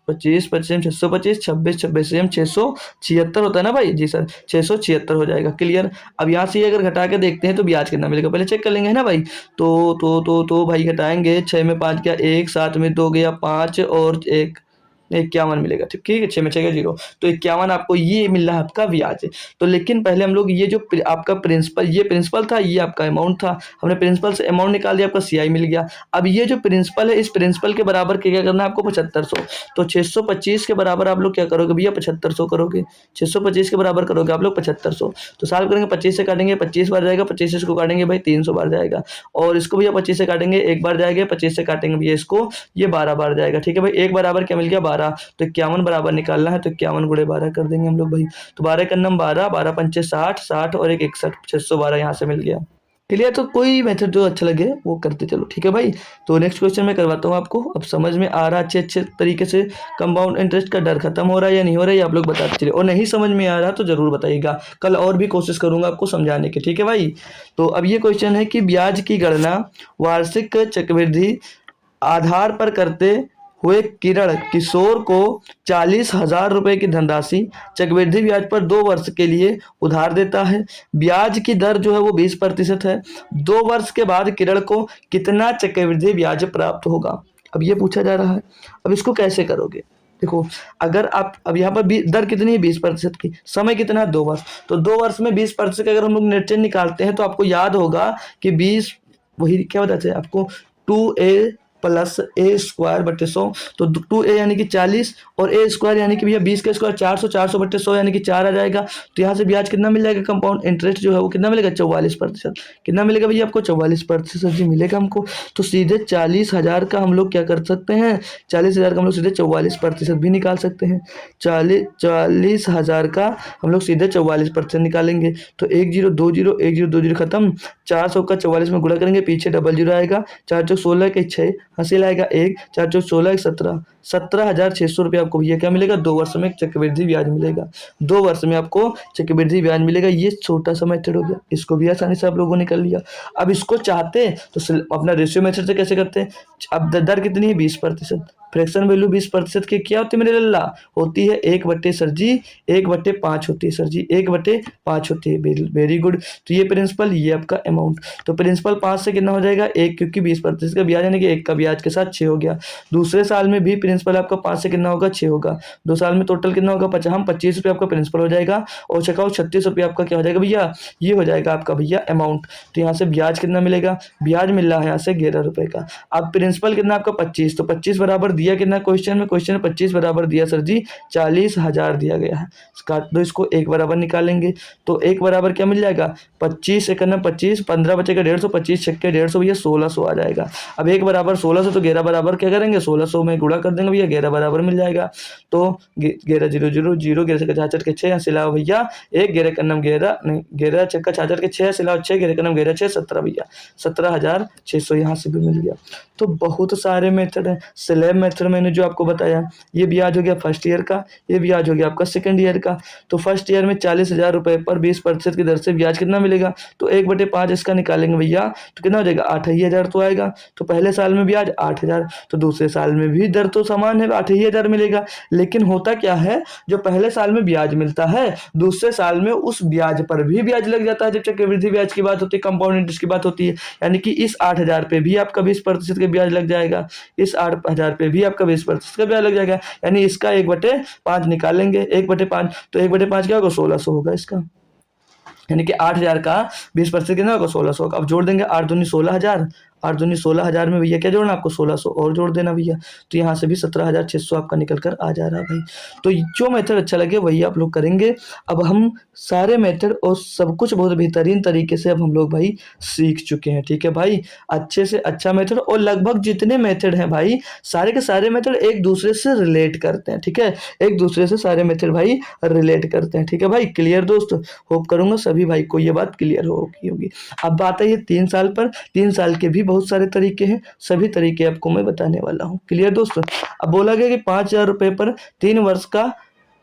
25 625, 26 26 से हम 676 होता है ना भाई? जी सर 676 हो जाएगा। क्लियर? अब यहाँ से अगर घटा के देखते हैं तो ब्याज कितना मिलेगा पहले चेक कर लेंगे, है ना भाई? तो भाई घटाएंगे, 6 में 5 गया 1, 7 में 2 गया 5 और 1 51 मिलेगा। ठीक है, 6 में 6 गया 0, तो 51 आपको ये मिल रहा है आपका ब्याज। तो लेकिन पहले हम लोग ये जो आपका प्रिंसिपल, ये प्रिंसिपल था, ये आपका अमाउंट था, हमने प्रिंसिपल से अमाउंट निकाल दिया, आपका सीआई मिल गया। अब ये जो प्रिंसिपल है, इस प्रिंसिपल के बराबर क्या करना है आपको? 7500। तो 625 के बराबर आप लोग क्या करोगे भैया? 7500 करोगे। 625 के बराबर करोगे आप लोग 7500। तो सॉल्व करेंगे, 25 से काटेंगे 25 बार जाएगा, 25 से इसको काटेंगे भाई 300 बार जाएगा, और इसको भैया 25 से काटेंगे एक बार जाएगा, 25 से काटेंगे भैया इसको, ये 12 बार जाएगा। ठीक है भाई, एक बराबर क्या मिल गया? 12। तो 51 बराबर निकालना है, तो 51 गुणे 12 कर देंगे हम लोग भाई। तो 12 का नम 12, 12 पंचे 60, 60 और 1 61, 612 यहाँ से मिल गया। क्लियर? तो कोई मेथड जो अच्छा लगे वो करते चलो। ठीक है भाई, तो नेक्स्ट क्वेश्चन मैं करवाता हूँ आपको। अब समझ में आ रहा अच्छे तरीके से? कंपाउंड इंटरेस्ट का डर खत्म हो रहा है या नहीं हो रहा है, आप लोग बताते चलिए, और नहीं समझ में आ रहा तो जरूर बताइएगा, कल और भी कोशिश करूंगा आपको समझाने की। ठीक है भाई, तो अब ये क्वेश्चन है कि ब्याज की गणना वार्षिक चक्रवृद्धि आधार पर करते हुए किरण किशोर को 40,000 रुपये की धनराशि चक्रवृद्धि ब्याज पर 2 वर्ष के लिए उधार देता है। ब्याज की दर जो है वो 20% है। 2 वर्ष के बाद किरण को कितना चक्रवृद्धि ब्याज प्राप्त होगा, अब ये पूछा जा रहा है। अब इसको कैसे करोगे, देखो अगर आप अब यहाँ पर दर कितनी है 20% की, समय कितना है 2 वर्ष, तो 2 वर्ष में 20% का अगर हम लोग नेट चेंज निकालते हैं तो आपको याद होगा कि 20 वही क्या बताते हैं आपको 2a प्लस ए स्क्वायर बटे 100, तो 2a यानी कि 40 और ए स्क्वायर यानी कि भैया 20 का स्क्वायर 400, 400 बटे 100 यानी कि 4 आ जाएगा। तो यहाँ से ब्याज कितना मिल जाएगा, कंपाउंड इंटरेस्ट जो है वो कितना मिलेगा 44%। कितना मिलेगा भैया आपको 44% जी मिलेगा हमको। तो सीधे 40,000 का हम लोग क्या कर सकते हैं, 40,000 का हम लोग सीधे 44% भी निकाल सकते हैं। 40,000 का हम लोग सीधे 44% निकालेंगे। तो 1 0 2 0 1 0 2 0 खत्म, 400 का 44 में गुणा करेंगे, पीछे डबल जीरो आएगा, 4 चौक 16 के 6 हासिल आएगा 1, 4 चौक 16 17, 17,600 रुपये आपको भैया क्या मिलेगा, 2 वर्ष में चक्रवृद्धि ब्याज मिलेगा। 2 वर्ष में आपको चक्रवृद्धि ब्याज मिलेगा। ये छोटा सा मेथड हो गया, इसको भी आसानी से आप लोगों ने कर लिया। अब इसको चाहते तो अपना रेशियो मेथड से कैसे करते हैं। अब दर कितनी है 20%, फ्रैक्शन वैल्यू 20% की क्या होती है मेरे लल्ला, होती है 1/, सर जी 1/5 होती है, सर जी 1/5 होती है। Very good. तो ये प्रिंसिपल, ये आपका अमाउंट। तो प्रिंसिपल 5 से कितना हो जाएगा 1, क्योंकि 20% का ब्याज यानी कि 1 का ब्याज के साथ 6 हो गया। दूसरे साल में भी प्रिंसिपल आपका 5 से कितना होगा 6 होगा। 2 साल में टोटल कितना होगा 25 रुपये आपका प्रिंसिपल हो जाएगा, और चकाओ 36 रुपये आपका क्या हो जाएगा भैया, ये हो जाएगा आपका भैया अमाउंट। तो यहाँ से ब्याज कितना मिलेगा, ब्याज मिल रहा है यहाँ से 11 रुपये का। अब प्रिंसिपल कितना आपका 25, तो 25 बराबर दिया कितना क्वेश्चन में 25 बराबर दिया सर जी 40,000 दिया गया है। काट दो इसको, 1 बराबर निकालेंगे तो 1 बराबर क्या मिल जाएगा 25 1 25, 15 बचेगा 150, 25 छक्के 150 भैया 1600 आ जाएगा। अब 1 बराबर 1600, तो 11 बराबर क्या करेंगे 1600 में गुणा कर देंगे भैया, 11 बराबर मिल जाएगा। तो 11 0 0 0, 11 छक्का 66 के 6 सिलाओ भैया 1, 11 का नाम 11 नहीं 11 छक्का 66 के 6 सिलाओ 6, 11 का नाम 11 6 17 भैया 17,600 यहाँ से भी मिल गया। तो बहुत सारे मेथड हैं। स्लैब मेथड मैंने जो आपको बताया, ये ब्याज हो गया फर्स्ट ईयर का, ये ब्याज हो गया आपका सेकंड ईयर का। तो फर्स्ट ईयर में 40,000 रुपये पर 20% की दर से ब्याज कितना मिलेगा, तो 1/5 इसका निकालेंगे भैया, तो कितना हो जाएगा 8,000 तो आएगा। तो पहले साल में ब्याज 8,000, तो दूसरे साल में भी दर तो समान है 8,000 मिलेगा। लेकिन होता क्या है, जो पहले साल में ब्याज मिलता है दूसरे साल में उस ब्याज पर भी ब्याज लग जाता है। जब चक्रवृद्धि ब्याज की बात होती है, कंपाउंड इंटरेस्ट की बात होती है, यानी कि इस 8,000 पे भी आपका 20% का ब्याज लग जाएगा, इस 8,000 पे भी आपका 20% का ब्याज लग जाएगा। यानी इसका 1/5 निकालेंगे, 1/5 तो 1/5 क्या होगा 1600 होगा इसका, यानी कि 8,000 का 20% कितना होगा 1600 होगा। अब जोड़ देंगे 8 दूनी 16,000, 8 दूनी 16,000 में भैया क्या जोड़ना आपको 1600 और जोड़ देना भैया, तो यहाँ से भी 17,600 आपका निकल कर आ जा रहा है भाई। तो जो मेथड अच्छा लगे वही आप लोग करेंगे। अब हम सारे मेथड और सब कुछ बहुत बेहतरीन तरीके से अब हम लोग भाई सीख चुके हैं, ठीक है भाई। अच्छे से अच्छा मेथड, और लगभग जितने मेथड हैं भाई सारे के सारे मेथड एक दूसरे से रिलेट करते हैं, ठीक है, एक दूसरे से सारे मेथड भाई रिलेट करते हैं, ठीक है भाई। क्लियर दोस्त, होप करूंगा सभी भाई को ये बात क्लियर होगी। अब बात है ये 3 साल पर, 3 साल के भी बहुत सारे तरीके हैं, सभी तरीके आपको मैं बताने वाला हूँ। क्लियर दोस्तों। अब बोला गया कि 5,000 रुपये पर 3 वर्ष का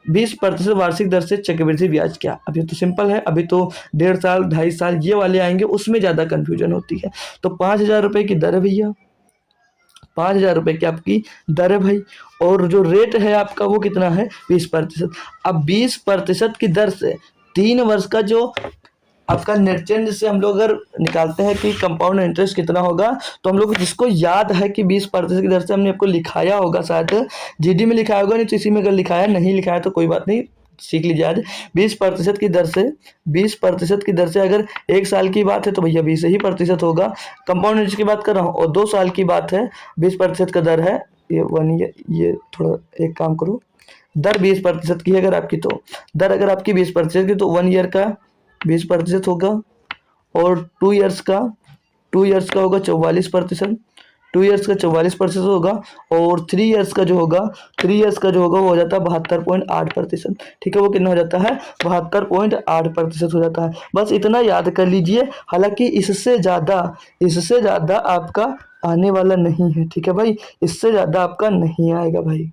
20% वार्षिक दर से चक्रवृद्धि ब्याज क्या। अभी तो सिंपल है, अभी तो 1.5 साल 2.5 साल ये वाले आएंगे, उसमें ज़्यादा कन्फ्यूजन होती है। तो 5,000 रुपये की दर है भैया, 5,000 रुपये की आपकी दर है भाई, और जो रेट है आपका वो कितना है 20%। अब 20% की दर से 3 वर्ष का जो आपका नेट चेंज से हम लोग अगर निकालते हैं कि कंपाउंड इंटरेस्ट कितना होगा, तो हम लोग जिसको याद है कि 20% की दर से हमने आपको लिखाया होगा, शायद जीडी में लिखाया होगा, नहीं तो इसी में अगर लिखाया नहीं लिखाया तो कोई बात नहीं, सीख लीजिए आज। 20% की दर से 20% की दर से अगर 1 साल की बात है तो भैया 20 ही प्रतिशत होगा। कंपाउंड इंटरेस्ट की बात कर रहा हूँ, और 2 साल की बात है 20% का दर है, ये 1 ईयर, ये थोड़ा एक काम करो, दर 20% की है अगर आपकी, तो दर अगर आपकी 20% की तो 1 ईयर का 20% होगा, और 2 इयर्स का होगा 44%, 2 इयर्स का 44% होगा, और 3 इयर्स का जो होगा वो हो जाता है 72.8%, ठीक है। वो कितना हो जाता है 72.8% हो जाता है। बस इतना याद कर लीजिए, हालांकि इससे ज़्यादा आपका आने वाला नहीं है, ठीक है भाई, इससे ज़्यादा आपका नहीं आएगा भाई,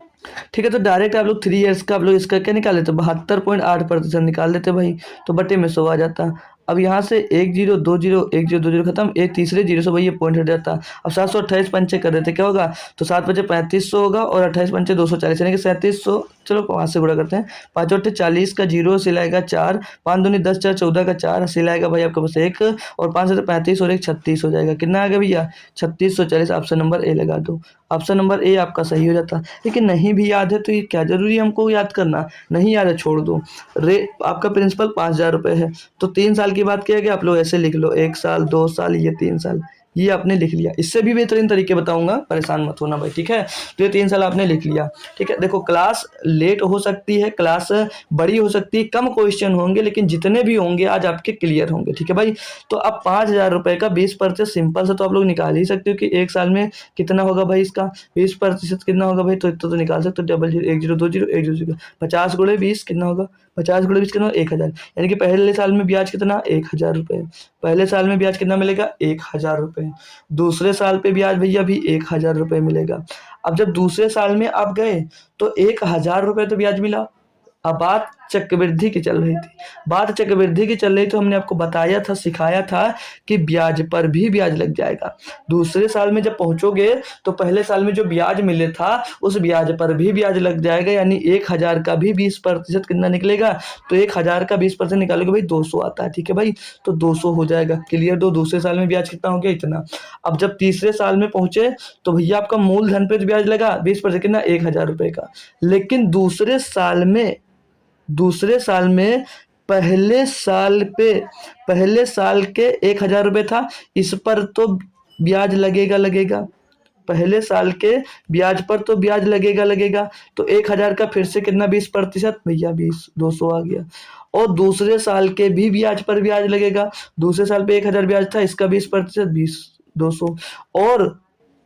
ठीक है। तो डायरेक्ट आप लोग 3 इयर्स का आप लोग इसका क्या निकाल लेते, 72.8% निकाल लेते भाई, तो बटे में 100 आ जाता। अब यहाँ से 1 0 2 0 1 0 2 0 खत्म, एक तीसरे जीरो से भाई ये पॉइंट हट जाता। अब 728 पंचे कर देते, क्या होगा, तो 7 पंचे 3500 होगा और 28 पंचे 240, यानी कि 3700। चलो 5 से गुणा करते हैं, 5 8 40 का जीरो सिलाएगा 4, 5 दूनी 10 4 14 का 4 सिलाएगा भाई आपके पास 1, और 5 से 35 और 1 36 हो जाएगा। कितना आ गया भैया, 3640। ऑप्शन नंबर ए लगा दो, ऑप्शन नंबर ए आपका सही हो जाता। लेकिन नहीं भी याद है तो ये क्या जरूरी है हमको याद करना, नहीं याद है छोड़ दो। आपका प्रिंसिपल 5,000 रुपये है, तो 3 साल की बात किया गया, आप लोग ऐसे लिख लो, 1 साल 2 साल ये 3 साल, ये आपने लिख लिया। इससे भी बेहतरीन तरीके बताऊंगा, परेशान मत होना भाई, ठीक है। तो ये 3 साल आपने लिख लिया, ठीक है। देखो क्लास लेट हो सकती है, क्लास बड़ी हो सकती है, कम क्वेश्चन होंगे, लेकिन जितने भी होंगे आज आपके क्लियर होंगे, ठीक है भाई। तो अब 5,000 रुपये का 20% सिंपल से तो आप लोग निकाल ही सकते हो कि 1 साल में कितना होगा भाई, इसका 20% कितना होगा भाई, तो इतना तो निकाल सकते हो। 1 0 2 0 1 0 50 गुणे 20 कितना होगा, 50 गुणे 20 कितना, 1,000। यानी कि पहले साल में ब्याज कितना, 1,000 रुपये। पहले साल में ब्याज कितना मिलेगा, 1,000 रुपये। दूसरे साल पे ब्याज भैया भी 1,000 रुपये मिलेगा। अब जब दूसरे साल में आप गए तो 1,000 रुपये तो ब्याज मिला। अब बात चक्रवृद्धि की चल रही थी, बात चक्रवृद्धि की चल रही, तो हमने आपको बताया था, सिखाया था कि ब्याज पर भी ब्याज लग जाएगा। दूसरे साल में जब पहुंचोगे तो पहले साल में जो ब्याज मिले था उस ब्याज पर भी ब्याज लग जाएगा, यानी 1,000 का भी 20% कितना निकलेगा, तो 1,000 का 20% निकालोगे भाई 200 आता है, ठीक है भाई। तो 200 हो जाएगा, क्लियर। दो दूसरे साल में ब्याज कितना हो गया, इतना। अब जब तीसरे साल में पहुंचे तो भैया आपका मूलधन पे ब्याज लगा 20% कितना, 1,000 रुपये का। लेकिन दूसरे साल में पहले साल के 1,000 रुपये था, इस पर तो ब्याज लगेगा। पहले साल के ब्याज पर तो ब्याज लगेगा। तो 1,000 का फिर से कितना, 20% भैया 20, 200 आ गया। और दूसरे साल के भी ब्याज पर ब्याज लगेगा। दूसरे साल पे 1,000 ब्याज था, इसका 20%, 20, 200। और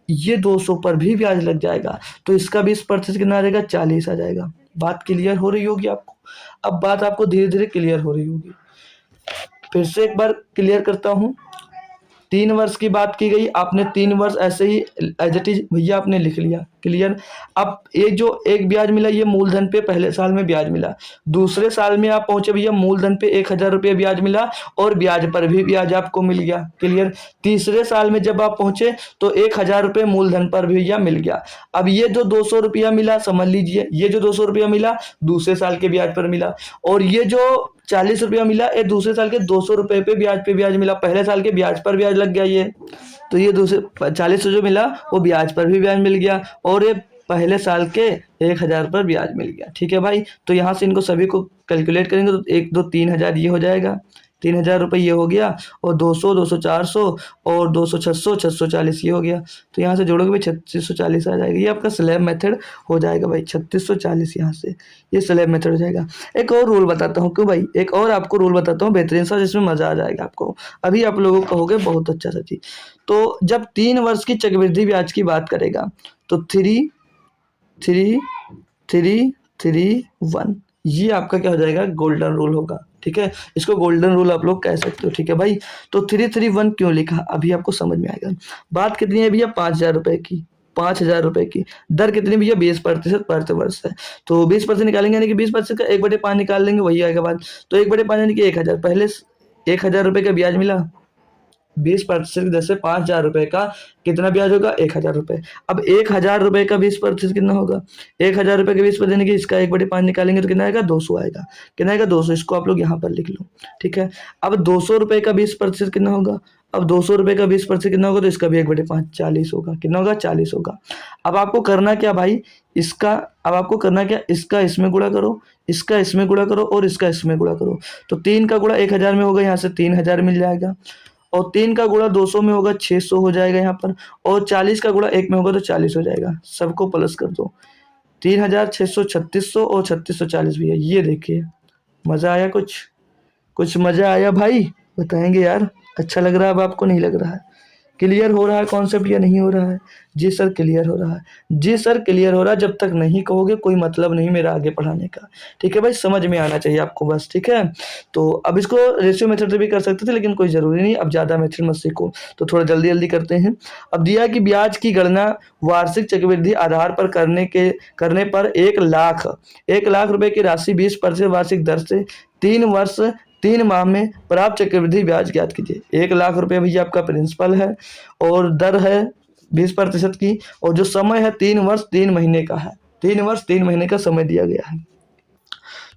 ये 200 पर भी ब्याज लग जाएगा, तो इसका 20% कितना आ जाएगा, 40 आ जाएगा। बात क्लियर हो रही होगी आपको। अब बात आपको धीरे धीरे क्लियर हो रही होगी। फिर से एक बार क्लियर करता हूँ। 3 वर्ष की बात की गई, आपने 3 वर्ष ऐसे ही एज इट इज भैया आपने लिख लिया, क्लियर। अब ये जो एक ब्याज मिला, ये मूलधन पे पहले साल में ब्याज मिला। दूसरे साल में आप पहुंचे भैया, मूलधन पे 1,000 रुपये ब्याज मिला और ब्याज पर भी ब्याज आपको मिल गया, क्लियर। तीसरे साल में जब आप पहुंचे तो 1,000 रुपये मूलधन पर भी भैया मिल गया। अब ये जो 200 रुपया मिला, समझ लीजिए, ये जो 200 रुपया मिला दूसरे साल के ब्याज पर मिला, और ये जो 40 रुपया मिला ये दूसरे साल के 200 रुपये पे ब्याज मिला। पहले साल के ब्याज पर ब्याज लग गया ये, तो ये दूसरे 40 जो मिला वो ब्याज पर भी ब्याज मिल गया, और ये पहले साल के 1,000 पर ब्याज मिल गया, ठीक है भाई। तो यहाँ से इनको सभी को कैलकुलेट करेंगे तो 1 2 3,000 ये हो जाएगा, 3,000 रुपये ये हो गया, और 200 200 400 और 200 600 640 ये हो गया। तो यहाँ से जोड़ोगे भाई 3640 आ जाएगा। ये आपका स्लैब मेथड हो जाएगा भाई, 3640 यहाँ से ये स्लैब मेथड हो जाएगा। एक और रूल बताता हूँ, क्यों भाई, एक और आपको रूल बताता हूँ बेहतरीन सा, जिसमें मज़ा आ जाएगा आपको। अभी आप लोगों को कहोगे बहुत अच्छा सा चीज। तो जब 3 वर्ष की चक्रवृद्धि ब्याज की बात करेगा तो 3 3 3 3 1 ये आपका क्या हो जाएगा, गोल्डन रूल होगा, ठीक है। इसको गोल्डन रूल आप लोग कह सकते हो, ठीक है भाई। तो 3 3 1 क्यों लिखा, अभी आपको समझ में आएगा। बात कितनी है भैया, 5,000 रुपये की, 5,000 रुपये की। दर कितनी भैया, 20% प्रति वर्ष है। तो 20% निकालेंगे, यानी कि 20% का 1/5 निकाल लेंगे, वही आएगा बात। तो 1/5 यानी कि 1,000, पहले 1,000 रुपये का ब्याज मिला, 20% जैसे 5,000 रुपये का कितना ब्याज होगा, 1,000 रुपये। अब 1,000 रुपये का 20% कितना होगा, 1,000 रुपये के 20% यानी कि इसका 1/5 निकालेंगे तो कितना आएगा, 200 आएगा। कितना आएगा, 200। इसको आप लोग यहाँ पर लिख लो, ठीक है। अब 200 रुपये का 20% कितना होगा, अब 200 रुपये का 20% कितना होगा, तो इसका भी 1/5 40 होगा। कितना होगा, 40 होगा। अब आपको करना क्या भाई, इसका अब आपको करना क्या, इसका इसमें गुणा करो, इसका इसमें गुणा करो, और इसका इसमें गुणा करो। तो 3 का गुणा 1,000 में होगा, यहाँ से 3,000 मिल जाएगा, और 3 का गुणा 200 में होगा, 600 हो जाएगा यहाँ पर, और 40 का गुणा 1 में होगा तो 40 हो जाएगा। सबको प्लस कर दो, 3,600 3600 और 3640 भी है। ये देखिए, मज़ा आया, कुछ मज़ा आया भाई, बताएंगे यार, अच्छा लग रहा है अब आपको, नहीं लग रहा है, क्लियर हो रहा है कॉन्सेप्ट या नहीं हो रहा है। जी सर क्लियर हो रहा है, जी सर क्लियर हो रहा है। जब तक नहीं कहोगे कोई मतलब नहीं मेरा आगे पढ़ाने का, ठीक है भाई, समझ में आना चाहिए आपको बस, ठीक है। तो अब इसको रेशियो मेथड से भी कर सकते थे, लेकिन कोई ज़रूरी नहीं, अब ज़्यादा मेथड मत सीखो, तो थोड़ा जल्दी जल्दी करते हैं। अब दिया कि ब्याज की गणना वार्षिक चक्रवृद्धि आधार पर करने पर 1 लाख रुपए की राशि 20% वार्षिक दर से 3 वर्ष 3 माह में प्राप्त चक्रवृद्धि ब्याज ज्ञात कीजिए। 1 लाख रुपये भैया आपका प्रिंसिपल है और दर है 20% की, और जो समय है 3 वर्ष 3 महीने का है। 3 वर्ष 3 महीने का समय दिया गया है।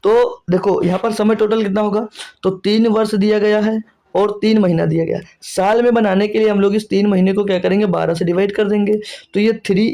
तो देखो यहाँ पर समय टोटल कितना होगा, तो 3 वर्ष दिया गया है और 3 महीना दिया गया है। साल में बनाने के लिए हम लोग इस 3 महीने को क्या करेंगे, 12 से डिवाइड कर देंगे। तो ये 3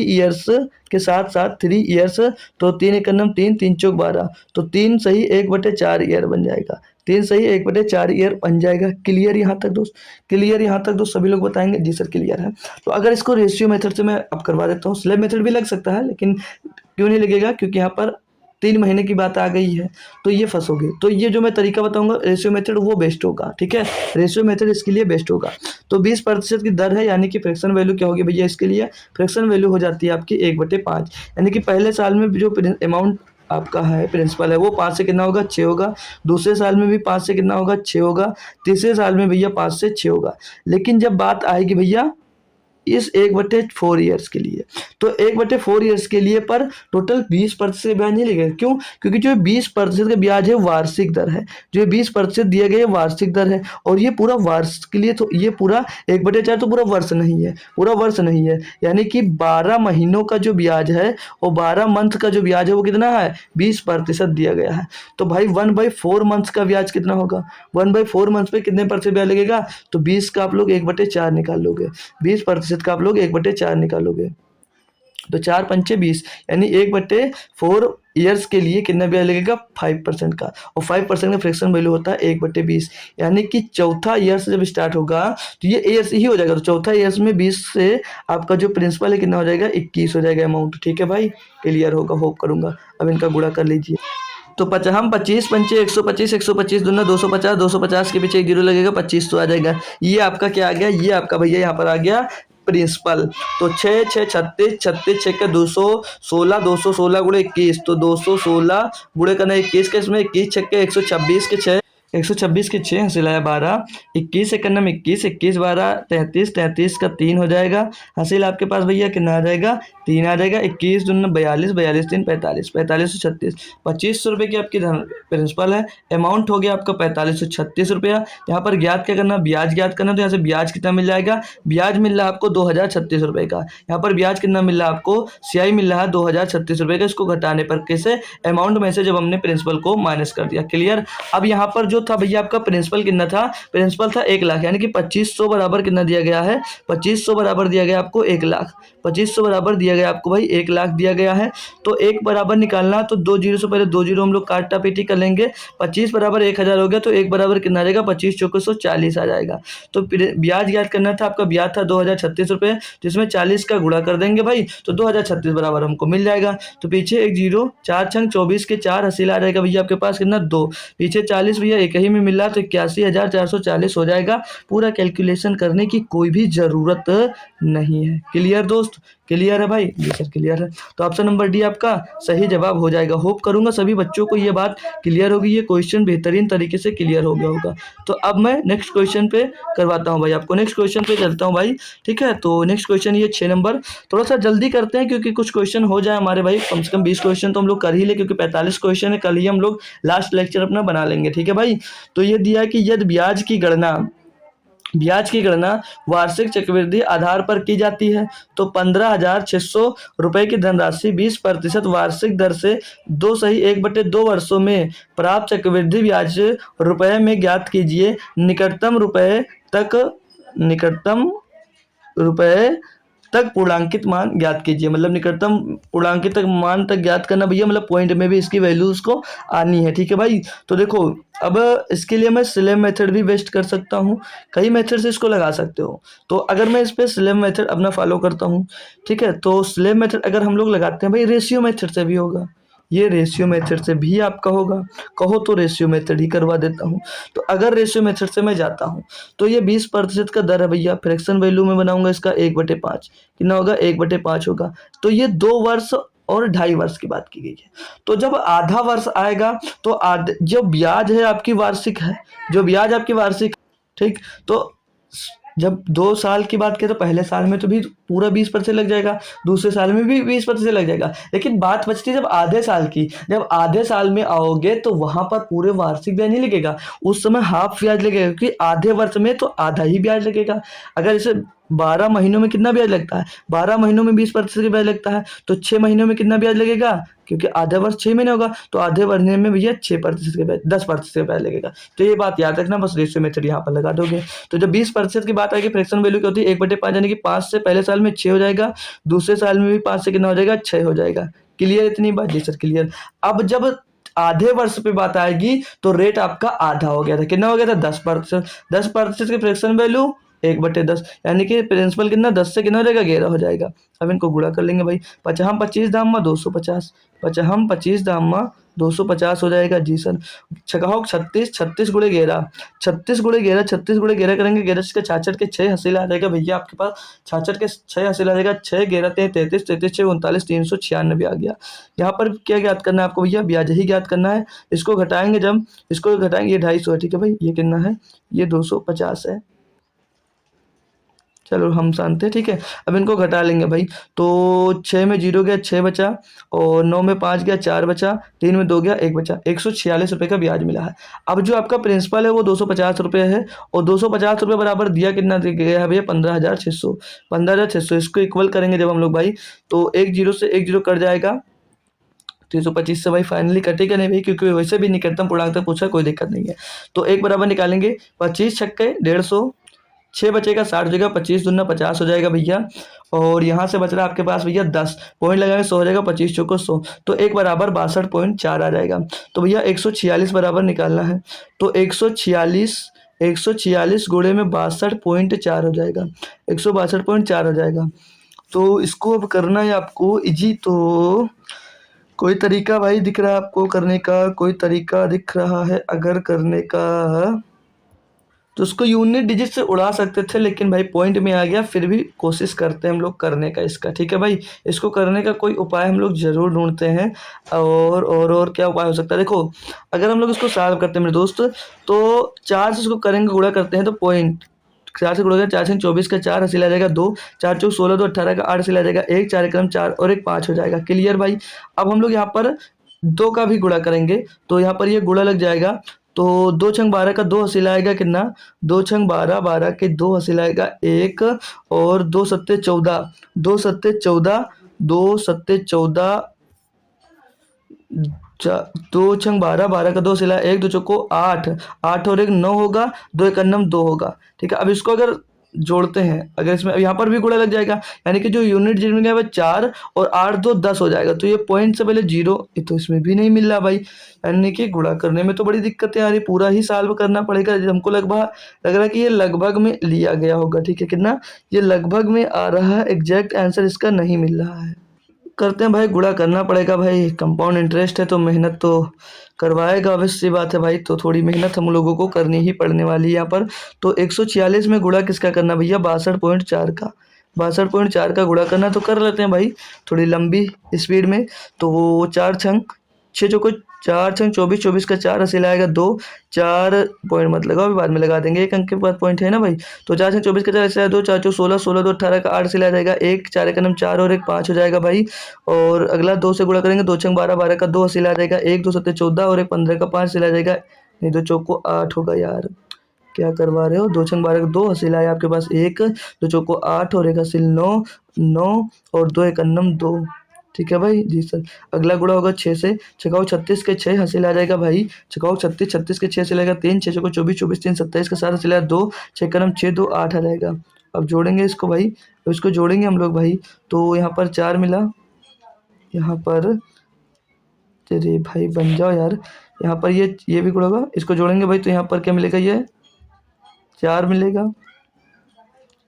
ईयर्स के साथ साथ 3 ईयर्स, तो 3 एकम 3, 3 चौक 12, तो 3 सही 1/4 ईयर बन जाएगा। 3 सही 1/4 ईयर बन जाएगा। क्लियर यहाँ तक दोस्त? क्लियर यहाँ तक दोस्त? सभी लोग बताएंगे जी सर क्लियर है। तो अगर इसको रेशियो मेथड से मैं अब करवा देता हूँ, स्लैब मेथड भी लग सकता है, लेकिन क्यों नहीं लगेगा, क्योंकि यहाँ पर 3 महीने की बात आ गई है तो ये फंसोगे। तो ये जो मैं तरीका बताऊंगा रेशियो मेथड, वो बेस्ट होगा। ठीक है, रेशियो मेथड इसके लिए बेस्ट होगा। तो 20% की दर है, यानी कि फ्रैक्शन वैल्यू क्या होगी भैया इसके लिए, फ्रैक्शन वैल्यू हो जाती है आपकी 1/5, यानी कि पहले साल में जो अमाउंट आपका है प्रिंसिपल है वो 5 से कितना होगा, 6 होगा। दूसरे साल में भी 5 से कितना होगा, 6 होगा। तीसरे साल में भैया 5 से 6 होगा। लेकिन जब बात आएगी भैया इस 1/4 ईयर्स के लिए, तो 1/4 ईयर्स के लिए पर टोटल 20% ब्याज नहीं लगेगा। क्यों? क्योंकि जो 20% का ब्याज है वार्षिक दर है, जो 20% दिया गया है वार्षिक दर है, और ये पूरा वर्ष के लिए, तो ये पूरा 1/4 तो पूरा वर्ष नहीं है, पूरा वर्ष नहीं है, यानी कि 12 महीनों का जो ब्याज है और 12 मंथ का जो ब्याज है वो कितना है, 20% दिया गया है। तो भाई 1/4 मंथ्स का ब्याज कितना होगा, 1/4 मंथ पे कितने % ब्याज लगेगा, तो 20 का आप लोग 1/4 निकाल लोगे, 20% का आप लोग 1/4 निकालोगे, तो 4 पंचे 20, यानी 1/4 ईयर्स के लिए कितना ब्याज लगेगा, 5% का, और 5% का फ्रैक्शन वैल्यू होता है 1/20, यानी कि चौथा ईयर से जब स्टार्ट होगा तो ये ईयर्स ही हो जाएगा। तो चौथा ईयर्स में 20 से आपका जो प्रिंसिपल है कितना हो जाएगा, 21 हो जाएगा अमाउंट। ठीक है भाई, क्लियर होगा होप करूंगा। अब इनका गुणा कर लीजिए। तो हम 25 पंचे 125, 125 दूना 250, 250 के पीछे 1 जीरो लगेगा, 25 तो आ जाएगा। ये आपका क्या आ गया, ये आपका भैया यहाँ पर आ गया प्रिंसिपल। तो 6 6 36, 36 6 का 216, 216 गुणे 21, तो 216 गुणे करना 21 के, इसमें 21 6 के 126 के 6, 126 के 6 हंसिलाया 12, 21 से करना 21, 21 12 33, 33 का 3 हो जाएगा। हासिल आपके पास भैया कितना आ जाएगा, 3 आ जाएगा। 21 दूना 42, 42 3 45, 4536, 2500 रुपये की आपकी धन प्रिंसिपल है। अमाउंट हो गया आपका 4536 रुपया। यहाँ पर ज्ञात क्या करना, ब्याज ज्ञात करना। तो यहाँ से ब्याज कितना मिल जाएगा, ब्याज मिल रहा है आपको 2036 रुपये का। यहाँ पर ब्याज कितना मिल रहा है आपको, CI मिल रहा है 2036 रुपये का। इसको घटाने पर कैसे, अमाउंट में से जब हमने प्रिंसिपल को माइनस कर दिया। क्लियर? अब यहाँ पर जो था भैया आपका प्रिंसिपल कितना था, प्रिंसिपल था 1 लाख, यानी कि 2500 बराबर कितना दिया गया है, 2500 बराबर दिया गया आपको 1 लाख, 2500 बराबर दिया गया आपको भाई 1 लाख दिया गया है। तो 1 बराबर निकालना, तो 2 जीरो से पहले 2 जीरो हम लोग काटा पीटी कर लेंगे। 25 बराबर 1000 हो गया, तो 1 बराबर कितना आ जाएगा, 25 चौके 140 आ जाएगा। तो ब्याज याद करना था, आपका ब्याज था 2036 रुपये, जिसमें 40 का गुणा कर देंगे भाई, तो 2036 बराबर हमको मिल जाएगा। तो पीछे 1 जीरो, 4 छंग 24 के 4 हसीला आ जाएगा भैया आपके पास कितना, 2, पीछे 40 भैया एक ही में मिल रहा, तो 81,440 हो जाएगा। पूरा कैलकुलेशन करने की कोई भी ज़रूरत नहीं है। क्लियर दोस्त? क्लियर है भाई? जी सर क्लियर है। तो ऑप्शन नंबर डी आपका सही जवाब हो जाएगा। होप करूंगा सभी बच्चों को ये बात क्लियर होगी, ये क्वेश्चन बेहतरीन तरीके से क्लियर हो गया होगा। तो अब मैं नेक्स्ट क्वेश्चन पे करवाता हूँ भाई आपको, नेक्स्ट क्वेश्चन पे चलता हूँ भाई। ठीक है, तो नेक्स्ट क्वेश्चन ये 6 नंबर, थोड़ा सा जल्दी करते हैं क्योंकि कुछ क्वेश्चन हो जाए हमारे भाई, कम से कम 20 क्वेश्चन तो हम लोग कर ही ले, क्योंकि 45 क्वेश्चन है, कल ही हम लोग लास्ट लेक्चर अपना बना लेंगे। ठीक है भाई, तो ये दिया है कि यदि ब्याज की गणना वार्षिक चक्रवृद्धि आधार पर की जाती है तो 15,600 रुपये की धनराशि 20% वार्षिक दर से 2/1/2 वर्षों में प्राप्त चक्रवृद्धि ब्याज रुपये में ज्ञात कीजिए। निकटतम रुपये तक पूर्णांकित मान ज्ञात कीजिए। मतलब निकटतम पूर्णांकित तक मान तक ज्ञात करना भैया, मतलब पॉइंट में भी इसकी वैल्यूज को आनी है। ठीक है भाई, तो देखो अब इसके लिए मैं स्लेब मेथड भी बेस्ट कर सकता हूँ, कई मेथड से इसको लगा सकते हो। तो अगर मैं इस पर स्लेब मेथड अपना फॉलो करता हूँ, ठीक है, तो स्लेब मेथड अगर हम लोग लगाते हैं भाई, रेशियो मेथड से भी होगा, ये रेशियो मेथड से भी आपका होगा। कहो तो रेशियो मेथड ही करवा देता हूँ। तो अगर रेशियो मेथड से मैं जाता हूँ तो ये 20% का दर है भैया, फ्रैक्शन वैल्यू में बनाऊंगा इसका 1/5, कितना होगा, 1/5 होगा। तो ये 2 वर्ष और 2.5 वर्ष की बात की गई है। तो जब आधा वर्ष आएगा तो जो ब्याज है आपकी वार्षिक है, जो ब्याज आपकी वार्षिक, ठीक, तो जब 2 साल की बात करें तो पहले साल में तो भी पूरा 20% लग जाएगा, दूसरे साल में भी 20% लग जाएगा। लेकिन बात बचती है जब आधे साल की, जब आधे साल में आओगे तो वहाँ पर पूरे वार्षिक ब्याज नहीं लगेगा, उस समय हाफ ब्याज लगेगा, क्योंकि आधे वर्ष में तो आधा ही ब्याज लगेगा। अगर जैसे 12 महीनों में कितना ब्याज लगता है, 12 महीनों में 20% का ब्याज लगता है, तो 6 महीनों में कितना ब्याज लगेगा, क्योंकि आधा वर्ष 6 महीने होगा, तो आधे महीने में भैया 6% का ब्याज, 10% का ब्याज लगेगा। तो ये बात याद रखना, बस रेशियो मेथड यहाँ पर लगा दोगे। तो जब 20% की बात आएगी, फ्रैक्शन वैल्यू क्या होती है, 1/5, यानी कि 5 से पहले साल में 6 हो जाएगा, दूसरे साल में भी 5 से कितना हो जाएगा, 6 हो जाएगा। क्लियर इतनी बात? जी सर क्लियर। अब जब आधे वर्ष पे बात आएगी तो रेट आपका आधा हो गया था, कितना हो गया था, 10%। 10% की फ्रैक्शन वैल्यू 1/10, यानी कि प्रिंसिपल कितना, 10 से कितना हो जाएगा, 11 हो जाएगा। अब इनको गुणा कर लेंगे भाई, पचहम 25 दाम 250, पचहम 25 दाम 250 हो जाएगा। जी सर। छकाओ 36, 36 गुणे 11, 36 गुणे 11, 36 गुणे 11 करेंगे, 11 के 66 के 6 हसीला आ जाएगा भैया आपके पास, 66 के 6 हसीला आ जाएगा, 6 11 33, 33 6 39, 396 आ गया। यहाँ पर क्या ज्ञात करना है आपको भैया, ब्याज ही ज्ञात करना है। इसको घटाएंगे, जब इसको घटाएंगे, ये 250 है, ठीक है भाई, ये कितना है, ये 250 है। चलो हम जानते हैं, ठीक है। अब इनको घटा लेंगे भाई, तो 6 में 0 गया, 6 बचा, और 9 में 5 गया, 4 बचा, 3 में 2 गया, 1 बचा, 146 रुपये का ब्याज मिला है। अब जो आपका प्रिंसिपल है वो 250 रुपये है, और 250 रुपये बराबर दिया कितना गया है भैया, 15,600, 15,600। इसको इक्वल करेंगे जब हम लोग भाई, तो 1 0 से 1 0 कट जाएगा, 325 से भाई फाइनली कटेगा नहीं भाई, क्योंकि वैसे भी निकटतम पूर्णांक तक पूछा, कोई दिक्कत नहीं है। तो एक बराबर निकालेंगे, 25 छक्के 150, 6 बचेगा, 60 हो जाएगा, 25 दूना 50 हो जाएगा भैया, और यहाँ से बच रहा है आपके पास भैया 10 पॉइंट लगाएंगे, 100 हो जाएगा, 25 चौको 100, तो एक बराबर 62.4 आ जाएगा। तो भैया 146 बराबर निकालना है, तो 146 गुणे में 62.4 हो जाएगा, 162.4 हो जाएगा। तो इसको अब करना है आपको इजी, तो कोई तरीका भाई दिख रहा है आपको करने का, कोई तरीका दिख रहा है अगर करने का, तो उसको यूनिट डिजिट से उड़ा सकते थे, लेकिन भाई पॉइंट में आ गया, फिर भी कोशिश करते हैं हम लोग करने का इसका, ठीक है भाई। इसको करने का कोई उपाय हम लोग जरूर ढूंढते हैं, और क्या उपाय हो सकता है, देखो अगर हम लोग इसको सॉल्व करते हैं मेरे दोस्त, तो 4 से इसको करेंगे, गुणा करते हैं, तो पॉइंट 4 से गुणा करें, 4 से 24 का 4 हंसी ला जाएगा 2, 4 चौक 16, 2 18 का 8 हंसी ला जाएगा 1, 4 एकम 4 और 1 5 हो जाएगा। क्लियर भाई। अब हम लोग यहाँ पर 2 का भी गुणा करेंगे, तो यहाँ पर ये गुणा लग जाएगा, तो 2 छंग 12 का 2 हंसी लाएगा कितना, 2 छंग 12, 12 के 2 हंसी लाएगा 1, और 2 सत्ते 14, 2 सत्ते 14, 2 सत्ते 14, 2 छंग 12, 12 का 2 सिला 1, 2 चौको 8, 8 और 1 9 होगा, 2 एक अन्नम 2 होगा, ठीक है। अब इसको अगर जोड़ते हैं, अगर इसमें यहाँ पर भी गुणा लग जाएगा, यानी कि जो यूनिट जिसमें गया वो 4 और 8 2 10 हो जाएगा, तो ये पॉइंट से पहले 0, ये तो इसमें भी नहीं मिल रहा भाई, यानी कि गुणा करने में तो बड़ी दिक्कतें आ रही, पूरा ही सॉल्व करना पड़ेगा। हमको लग रहा है कि ये लगभग में लिया गया होगा, ठीक है, कितना ये लगभग में आ रहा है, एग्जैक्ट आंसर इसका नहीं मिल रहा है। करते हैं भाई, गुणा करना पड़ेगा भाई, कंपाउंड इंटरेस्ट है तो मेहनत तो करवाएगा, ऑब्वियस सी बात है भाई, तो थोड़ी मेहनत हम लोगों को करनी ही पड़ने वाली है यहाँ पर। तो 146 में गुणा किसका करना भैया, 62.4 का, 62.4 का गुणा करना, तो कर लेते हैं भाई थोड़ी लंबी स्पीड में। तो वो 4 छंग 6 चौको 4 छंग 24, 24 का 4 हंसी लाएगा 2, 4 पॉइंट मत लगाओ, अभी बाद में लगा देंगे, 1 अंक के बाद पॉइंट है ना भाई। तो 4 छंग 24 का 4 हंसी 2, 4 चौक 16, 16 2 18 का 8 सिला जाएगा 1, 4 एक नम 4 और 1 5 हो जाएगा भाई। और अगला 2 से गुणा करेंगे, 2 छंग 12, 12 का 2 हंसी ला जाएगा 1, 2 सत्ते 14 और 1 15 का 5 सिला जाएगा, नहीं 2 चौक को 8 होगा यार, क्या करवा रहे हो, 2 छंग 12 का 2 हसीला है आपके पास 1, 2 चौको 8 और 1 हसील 9, 9 और 2 एक अन्नम 2, ठीक है भाई। जी सर। अगला गुणा होगा 6 से, छकाओ 36 के 6 हसील आ जाएगा भाई, छकाओ 36, 36 के 6 हसील आएगा 3, 6 चौको 24, 24 3 27 का 7 हसील आएगा 2, 6 कलम 6 2 8 आ जाएगा। अब जोड़ेंगे इसको भाई, तो इसको जोड़ेंगे हम लोग भाई, तो यहाँ पर 4 मिला, यहाँ पर तेरे भाई बन जाओ यार, यहाँ पर ये भी गुणा होगा, इसको जोड़ेंगे भाई, तो यहाँ पर क्या मिलेगा, ये 4 मिलेगा,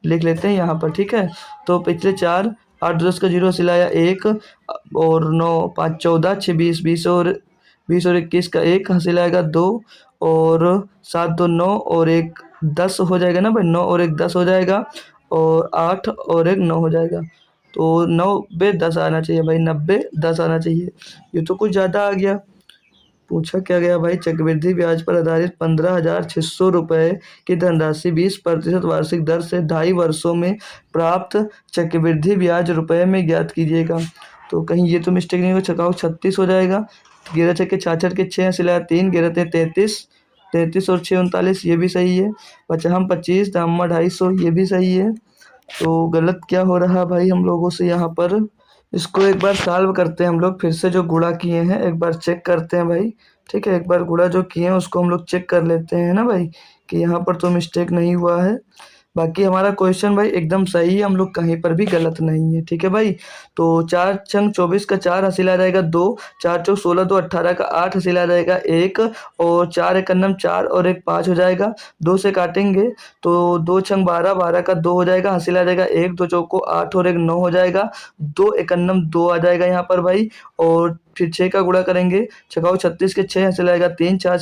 लिख लेते हैं यहाँ पर, ठीक है। तो पिछले 4, 8 10 का 0 सिलाया 1, और 9 5 14, 6 20, 20 और 21 का 1 हासिल आएगा 2, और 7 2 9 और 1 10 हो जाएगा ना भाई, 9 और 1 10 हो जाएगा, और 8 और 1 9 हो जाएगा, तो 90 10 आना चाहिए भाई, 90 10 आना चाहिए, ये तो कुछ ज़्यादा आ गया। पूछा क्या गया भाई, चक्रवृद्धि ब्याज पर आधारित 15,600 रुपये की धनराशि 20% वार्षिक दर से 2.5 वर्षों में प्राप्त चक्रवृद्धि ब्याज रुपये में ज्ञात कीजिएगा। तो कहीं ये तो मिस्टेक नहीं हो, छकाओ 36 हो जाएगा, 11 छक्के 66 के 6 सिला 3 11 33, 33 और 6 39, ये भी सही है। पचहम 25 दामा 250, ये भी सही है। तो गलत क्या हो रहा भाई हम लोगों से यहाँ पर, इसको एक बार सॉल्व करते हैं हम लोग, फिर से जो गुणा किए हैं एक बार चेक करते हैं भाई। ठीक है, एक बार गुणा जो किए हैं उसको हम लोग चेक कर लेते हैं ना भाई, कि यहाँ पर तो मिस्टेक नहीं हुआ है। बाकी हमारा क्वेश्चन भाई एकदम सही है, हम लोग कहीं पर भी गलत नहीं है। ठीक है भाई, तो 4 छंग 24 का 4 हासिल आ जाएगा 2, 4 चौक 16 2 18 का 8 हासिल आ जाएगा 1, और 4 एक अन्नम 4 और 1 5 हो जाएगा। 2 से काटेंगे तो 2 छंग 12, 12 का 2 हो जाएगा, हासिल आ जाएगा 1, 2 चौक को 8 और 1 9 हो जाएगा। 2 एक अन्नम 2 आ जाएगा यहाँ पर भाई, और फिर 6 का गुणा करेंगे, छकाओ 36 के 6 हासिल आएगा 3, 4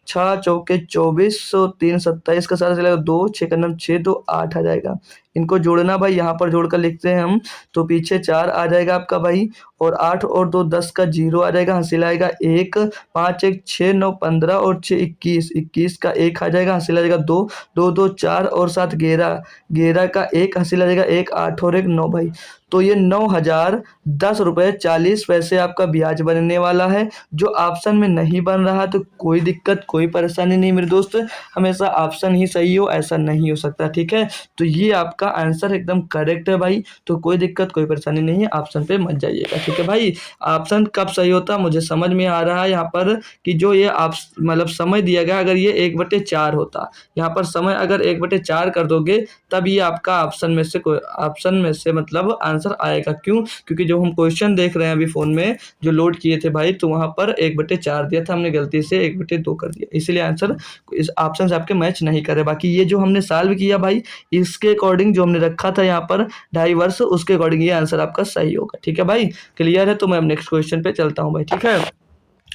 6 चौके 24, 3 27 का सारा चलेगा 2, 6 का नम 6 2 8 आ जाएगा। इनको जोड़ना भाई, यहाँ पर जोड़कर लिखते हैं हम, तो पीछे 4 आ जाएगा आपका भाई, और 8 और 2 10 का 0 आ जाएगा, हासिल आएगा 1, 5 1 6 9 15 और 6 21, 21 का 1 आ जाएगा, हासिल आ जाएगा 2, 2 2 4 और 7 11, 11 का 1 हासिल आ जाएगा 1, 8 और 1 9 भाई। तो ये 9,010 रुपये 40 पैसे आपका ब्याज बनने वाला है, जो ऑप्शन में नहीं बन रहा तो कोई दिक्कत कोई परेशानी नहीं मेरे दोस्त, हमेशा ऑप्शन ही सही हो ऐसा नहीं हो सकता। ठीक है, तो ये आपका आंसर एकदम करेक्ट है भाई, तो कोई दिक्कत कोई परेशानी नहीं है, ऑप्शन पे मत जाइएगा। ठीक है भाई, ऑप्शन कब सही होता मुझे समझ में आ रहा है यहाँ पर, कि जो ये आप मतलब समय दिया गया, अगर ये 1/4 होता, यहाँ पर समय अगर 1/4 कर दोगे तब ये आपका ऑप्शन में से कोई ऑप्शन में से मतलब आंसर आएगा। क्यों? क्योंकि जो हम क्वेश्चन देख रहे हैं अभी फ़ोन में जो लोड किए थे भाई, तो वहाँ पर 1/4 दिया था, हमने गलती से 1/2 कर दिया, इसलिए आंसर इस ऑप्शन से आपके मैच नहीं करे। बाकी ये जो हमने सॉल्व किया भाई, इसके अकॉर्डिंग जो हमने रखा था यहाँ पर 2.5 वर्ष, उसके अकॉर्डिंग ये आंसर आपका सही होगा। ठीक है भाई, क्लियर है? तो मैं अब नेक्स्ट क्वेश्चन पे चलता हूँ भाई। ठीक है,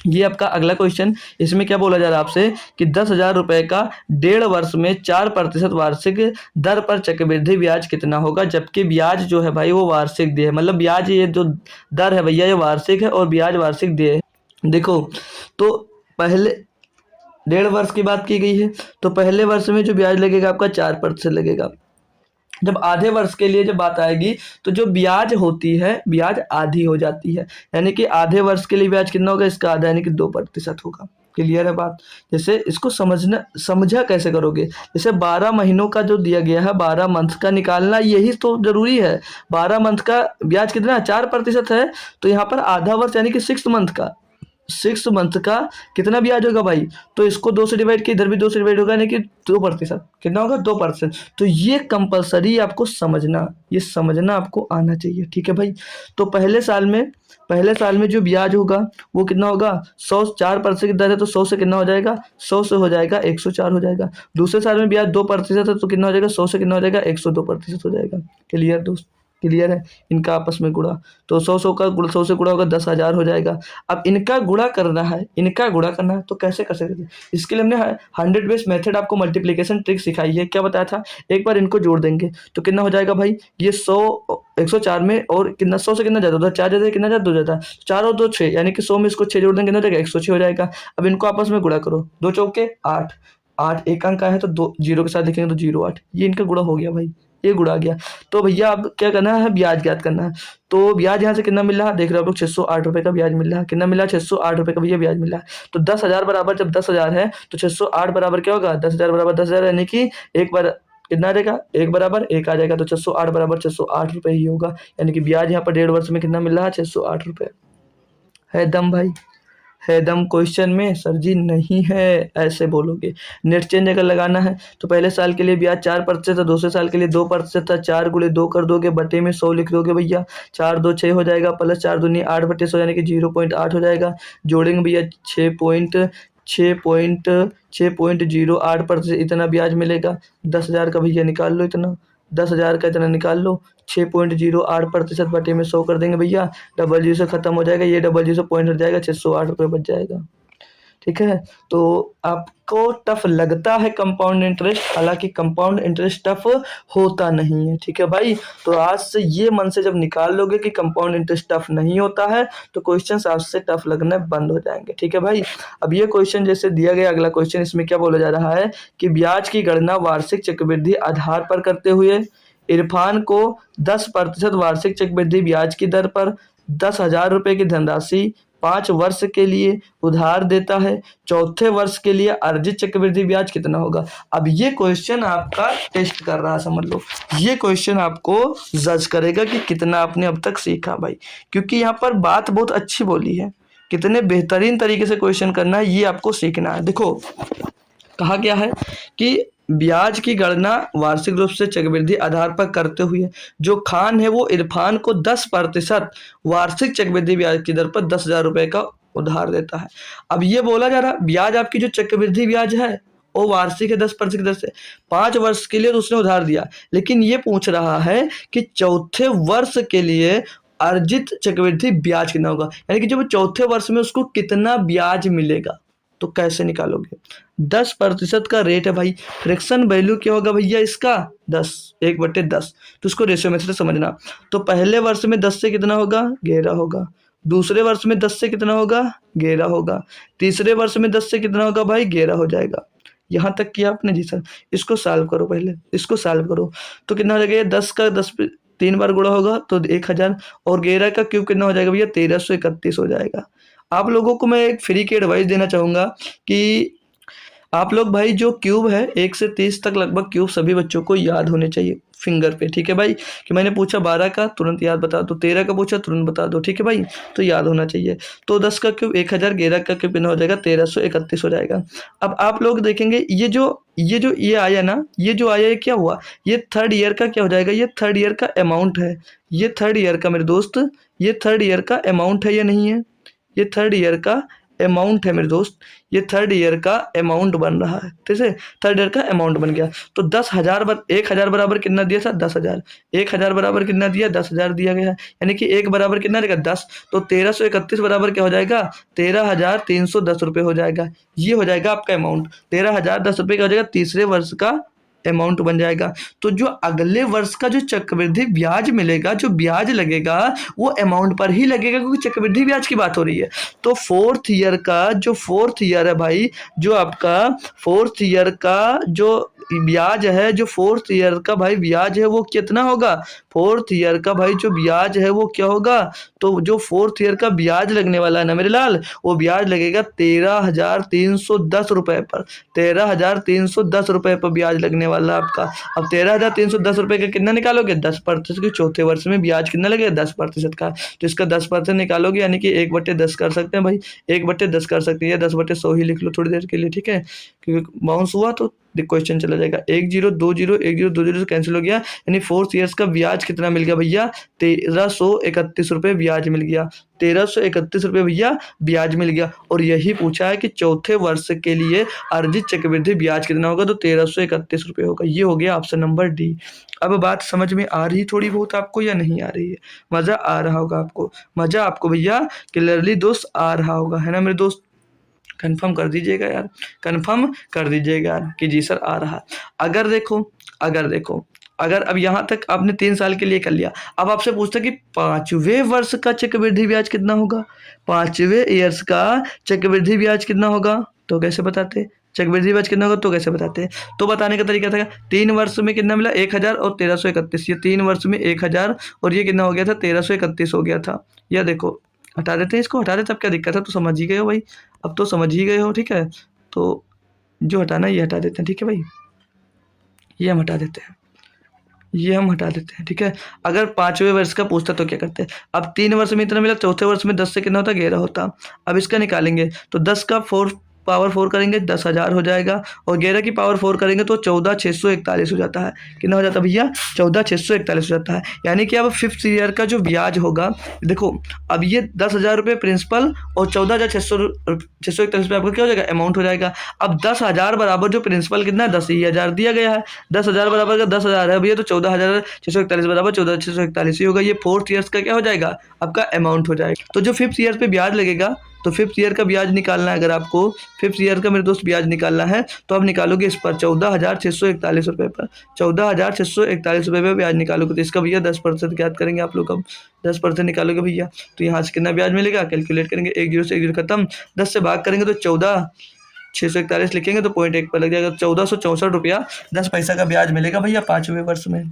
ये आपका अगला क्वेश्चन, इसमें क्या बोला जा रहा है आपसे कि 10,000 रुपए का 1.5 वर्ष में 4% वार्षिक दर पर चक्रवृद्धि ब्याज कितना होगा, जबकि ब्याज जो है भाई वो वार्षिक दिए है, मतलब ब्याज ये जो दर है भैया ये वार्षिक है और ब्याज वार्षिक दिए है। देखो, तो पहले 1.5 वर्ष की बात की गई है, तो पहले वर्ष में जो ब्याज लगेगा आपका 4% लगेगा। जब आधे वर्ष के लिए जब बात आएगी तो जो ब्याज होती है ब्याज आधी हो जाती है, यानी कि आधे वर्ष के लिए ब्याज कितना होगा, इसका आधा यानी कि 2% होगा। क्लियर है बात? जैसे इसको समझा कैसे करोगे, जैसे 12 महीनों का जो दिया गया है 12 मंथ का निकालना, यही तो जरूरी है। 12 मंथ का ब्याज कितना 4% है, तो यहाँ पर आधा वर्ष यानी कि 6 मंथ का कितना ब्याज होगा भाई, तो इसको 2 से डिवाइड किया, इधर भी 2 से डिवाइड होगा, यानी कि 2%, कितना होगा 2%। तो ये कंपलसरी आपको समझना, ये समझना आपको आना चाहिए। ठीक है भाई, तो पहले साल में जो ब्याज होगा वो कितना होगा, 100, 4% की दर है तो 100 से कितना हो जाएगा, 100 से हो जाएगा 104 हो जाएगा। दूसरे साल में ब्याज 2% है तो कितना हो जाएगा, 100 से कितना हो जाएगा 102% हो जाएगा। क्लियर दोस्त? क्लियर है? इनका आपस में गुणा, तो 100 से गुणा होगा 10,000 हो जाएगा। अब इनका गुणा करना है, तो कैसे कर सकते हैं, इसके लिए हमने 100 बेस मेथड आपको मल्टीप्लिकेशन ट्रिक सिखाई है। क्या बताया था, एक बार इनको जोड़ देंगे तो कितना हो जाएगा भाई, ये 104 में और कितना 100 से कितना ज़्यादा होता है, 4 ज़्यादा कितना ज़्यादा 2 ज़्यादा, 4 और 2 6, यानी कि 100 में इसको 6 जोड़ देंगे कितना हो जाएगा 106 हो जाएगा। अब इनको आपस में गुणा करो, 2 चौके 8, 8 एक अंक है तो 2 जीरो के साथ लिखेंगे तो 0 8, ये इनका गुणा हो गया भाई, ये गुणा गया। तो भैया अब क्या करना है, ब्याज ज्ञात करना है। तो ब्याज यहाँ से कितना मिल रहा है, देख रहे हो आप लोग 608 रुपये का ब्याज मिल रहा है। कितना मिला, 608 रुपये का भैया ब्याज मिला है। तो 10,000 बराबर, जब 10,000 है तो 608 बराबर क्या होगा, 10,000 बराबर 10,000, यानी कि एक बार कितना आ जाएगा, 1 बराबर 1 आ जाएगा, तो 608 बराबर 608 रुपये ही होगा। यानी कि ब्याज यहाँ पर 1.5 वर्ष में कितना मिल रहा है, 608 रुपये। है दम भाई, है दम क्वेश्चन में? सर जी नहीं है, ऐसे बोलोगे। नेट चेंज अगर लगाना है तो पहले साल के लिए ब्याज 4% था, दूसरे साल के लिए 2% था, 4 गुणे 2 कर दोगे, बटे में 100 लिख दोगे भैया, 4 2 6 हो जाएगा, प्लस 4 दूनी 8/100 यानी कि 0.8 हो जाएगा। जोड़ेंगे भैया 6.08%, इतना ब्याज मिलेगा। 10,000 का भैया निकाल लो, इतना 10,000 का इतना निकाल लो, 6.08% बटे में 100 कर देंगे भैया, डबल जीरो से खत्म हो जाएगा, ये डबल जीरो से पॉइंट हट जाएगा, 608 रुपये बच जाएगा। ठीक है। तो आपको टफ लगता है कंपाउंड इंटरेस्ट, हालांकि कंपाउंड इंटरेस्ट टफ होता नहीं है, ठीक है भाई। तो आज से ये मन से जब निकाल लोगे कि कंपाउंड इंटरेस्ट टफ नहीं होता है तो क्वेश्चंस आज से टफ लगने बंद हो जाएंगे, ठीक है भाई। अब ये क्वेश्चन जैसे दिया गया, अगला क्वेश्चन इसमें क्या बोला जा रहा है कि ब्याज की गणना वार्षिक चक्रवृद्धि आधार पर करते हुए इरफान को 10% वार्षिक चक्रवृद्धि ब्याज की दर पर 10,000 रुपए की धनराशि 5 वर्ष के लिए उधार देता है। चौथे वर्ष के लिए अर्जित चक्रवृद्धि ब्याज कितना होगा। अब ये क्वेश्चन आपका टेस्ट कर रहा है, समझ लो। ये क्वेश्चन आपको जज करेगा कि कितना आपने अब तक सीखा भाई, क्योंकि यहाँ पर बात बहुत अच्छी बोली है। कितने बेहतरीन तरीके से क्वेश्चन करना है ये आपको सीखना है। देखो कहा गया है कि ब्याज की गणना वार्षिक रूप से चक्रवृद्धि आधार पर करते हुए जो खान है वो इरफान को 10% वार्षिक चक्रवृद्धि ब्याज की दर पर 10,000 रुपए का उधार देता है। अब ये बोला जा रहा ब्याज आपकी जो चक्रवृद्धि ब्याज है वो वार्षिक है 10% की दर से, 5 वर्ष के लिए तो उसने उधार दिया, लेकिन ये पूछ रहा है कि चौथे वर्ष के लिए अर्जित चक्रवृद्धि ब्याज कितना होगा, यानी कि जब चौथे वर्ष में उसको कितना ब्याज मिलेगा। तो कैसे निकालोगे, 10% का रेट है भाई, फ्रैक्शन वैल्यू क्या होगा भैया इसका 10, 1/10। तो उसको रेशियो मेथड से समझना। तो पहले वर्ष में 10 से कितना होगा 11 होगा, दूसरे वर्ष में 10 से कितना होगा 11 होगा, तीसरे वर्ष में 10 से कितना होगा भाई 11 हो जाएगा। यहाँ तक किया आपने जी सर। इसको सॉल्व करो, पहले इसको सॉल्व करो तो कितना हो जाएगा, 10 का 10 पे 3 बार गुणा होगा तो 1000, और 11 का क्यूब कितना हो जाएगा भैया 1331 हो जाएगा। आप लोगों को मैं एक फ्री की एडवाइस देना चाहूँगा कि आप लोग भाई जो क्यूब है 1 से 30 तक लगभग क्यूब सभी बच्चों को याद होने चाहिए फिंगर पे, ठीक है भाई। कि मैंने पूछा 12 का तुरंत याद बता दो, 13 का पूछा तुरंत बता दो, ठीक है भाई। तो याद होना चाहिए। तो 10 का क्यूब 1000, 11 का क्यूब कितना हो जाएगा 1331 हो जाएगा। अब आप लोग देखेंगे ये आया ना, ये जो आया ये क्या हुआ, ये थर्ड ईयर का क्या हो जाएगा, ये थर्ड ईयर का अमाउंट है। ये थर्ड ईयर का मेरे दोस्त, ये थर्ड ईयर का अमाउंट है या नहीं है, ये थर्ड ईयर का अमाउंट है मेरे दोस्त, ये थर्ड ईयर का अमाउंट बन रहा है, ठीक है। थर्ड ईयर का अमाउंट बन गया। तो 10,000 बराबर कितना दिया था 10,000, 1,000 बराबर कितना दिया 10,000 दिया गया है, यानी कि 1 बराबर कितना देगा 10। तो 1331 बराबर क्या हो जाएगा 13,310 रुपये हो जाएगा। ये हो जाएगा आपका अमाउंट, 13,010 रुपये का हो जाएगा, तीसरे वर्ष का अमाउंट बन जाएगा। तो जो अगले वर्ष का जो चक्रवृद्धि ब्याज मिलेगा, जो ब्याज लगेगा वो अमाउंट पर ही लगेगा, क्योंकि चक्रवृद्धि ब्याज की बात हो रही है। तो फोर्थ ईयर है भाई, जो आपका फोर्थ ईयर का जो ब्याज है, जो फोर्थ ईयर का भाई ब्याज है वो कितना होगा, फोर्थ ईयर का भाई जो ब्याज है वो क्या होगा। तो जो फोर्थ ईयर का ब्याज लगने वाला है ना मेरे लाल, वो ब्याज लगेगा 13,310 रुपए पर, 13,310 रुपए पर ब्याज लगने वाला है आपका। अब 13,310 रुपए का कितना निकालोगे 10% की, चौथे वर्ष में ब्याज कितना लगेगा 10% का। तो इसका 10% निकालोगे, यानी कि 1/10 कर सकते हैं भाई, 1/10 कर सकते हैं, या 10/100 ही लिख लो थोड़ी देर के लिए, ठीक है। क्योंकि बाउंस हुआ तो क्वेश्चन चला जाएगा। 1 0 2 0 1 0 2 0 से कैंसिल हो गया, यानी फोर्थ ईयर्स का ब्याज कितना मिल गया भैया 1331 रुपये ब्याज मिल गया, 1331 रुपये भैया ब्याज मिल गया। और यही पूछा है कि चौथे वर्ष के लिए अर्जित चक्रवृद्धि ब्याज कितना होगा, तो 1331 रुपये होगा। ये हो गया ऑप्शन नंबर डी। अब बात समझ में आ रही थोड़ी बहुत आपको या नहीं आ रही है, मजा आ रहा होगा आपको, मजा आपको भैया क्लियरली दोस्त आ रहा होगा, है ना मेरे दोस्त। कंफर्म कर दीजिएगा यार, कंफर्म कर दीजिएगा यार कि जी सर आ रहा। अगर देखो अगर अब यहाँ तक आपने 3 साल के लिए कर लिया, अब आपसे पूछता कि 5वें वर्ष का चक्रवृद्धि ब्याज कितना होगा, 5वें ईयर्स का चक्रवृद्धि ब्याज कितना होगा, तो कैसे बताते, चक्रवृद्धि ब्याज कितना होगा तो कैसे बताते। तो बताने का तरीका था 3 वर्ष में कितना मिला 1,000 और 1331, ये 3 वर्ष में 1,000 और ये कितना हो गया था 1331 हो गया था। यह देखो हटा देते हैं, इसको हटा देते, अब क्या दिक्कत है, तो समझ ही गए हो भाई, अब तो समझ ही गए हो, ठीक है। तो जो हटाना ये हटा देते हैं, ठीक है भाई, ये हम हटा देते हैं, ये हम हटा देते हैं, ठीक है। अगर 5वें वर्ष का पूछता तो क्या करते हैं, अब 3 वर्ष में इतना मिला, चौथे वर्ष में 10 से कितना होता 11 होता। अब इसका निकालेंगे तो 10 का पावर 4 करेंगे 10,000 हो जाएगा, और 11 की पावर 4 करेंगे तो 14,641 हो जाता है। कितना हो जाता है भैया 14,641 हो जाता है। यानी कि अब 5th ईयर का जो ब्याज होगा, देखो अब ये 10,000 रुपये प्रिंसिपल और 14,641 रुपये आपका क्या हो जाएगा अमाउंट हो जाएगा। अब 10,000 बराबर जो प्रिंसिपल कितना है 10,000 दिया गया है, 10,000 बराबर का 10,000 है भैया, तो 14,641 बराबर 14,641 ही होगा। ये 4th ईयर्स का क्या हो जाएगा आपका अमाउंट हो जाएगा। तो जो 5th ईयर पे ब्याज लगेगा, तो फिफ्थ ईयर का ब्याज निकालना है, अगर आपको फिफ्थ ईयर का मेरे दोस्त ब्याज निकालना है तो आप निकालोगे इस पर 14,641 रुपये पर, 14,641 रुपये पर ब्याज निकालोगे। तो इसका भैया 10% ज्ञात करेंगे आप लोग। अब 10% निकालोगे भैया तो यहाँ से कितना ब्याज मिलेगा कैलकुलेट करेंगे, 1 जीरो से 1 जीरो खत्म, 10 से भाग करेंगे तो 14,641 लिखेंगे तो 0.1 पर लग जाएगा, 1464 रुपया 10 पैसा का ब्याज मिलेगा भैया 5वें वर्ष में।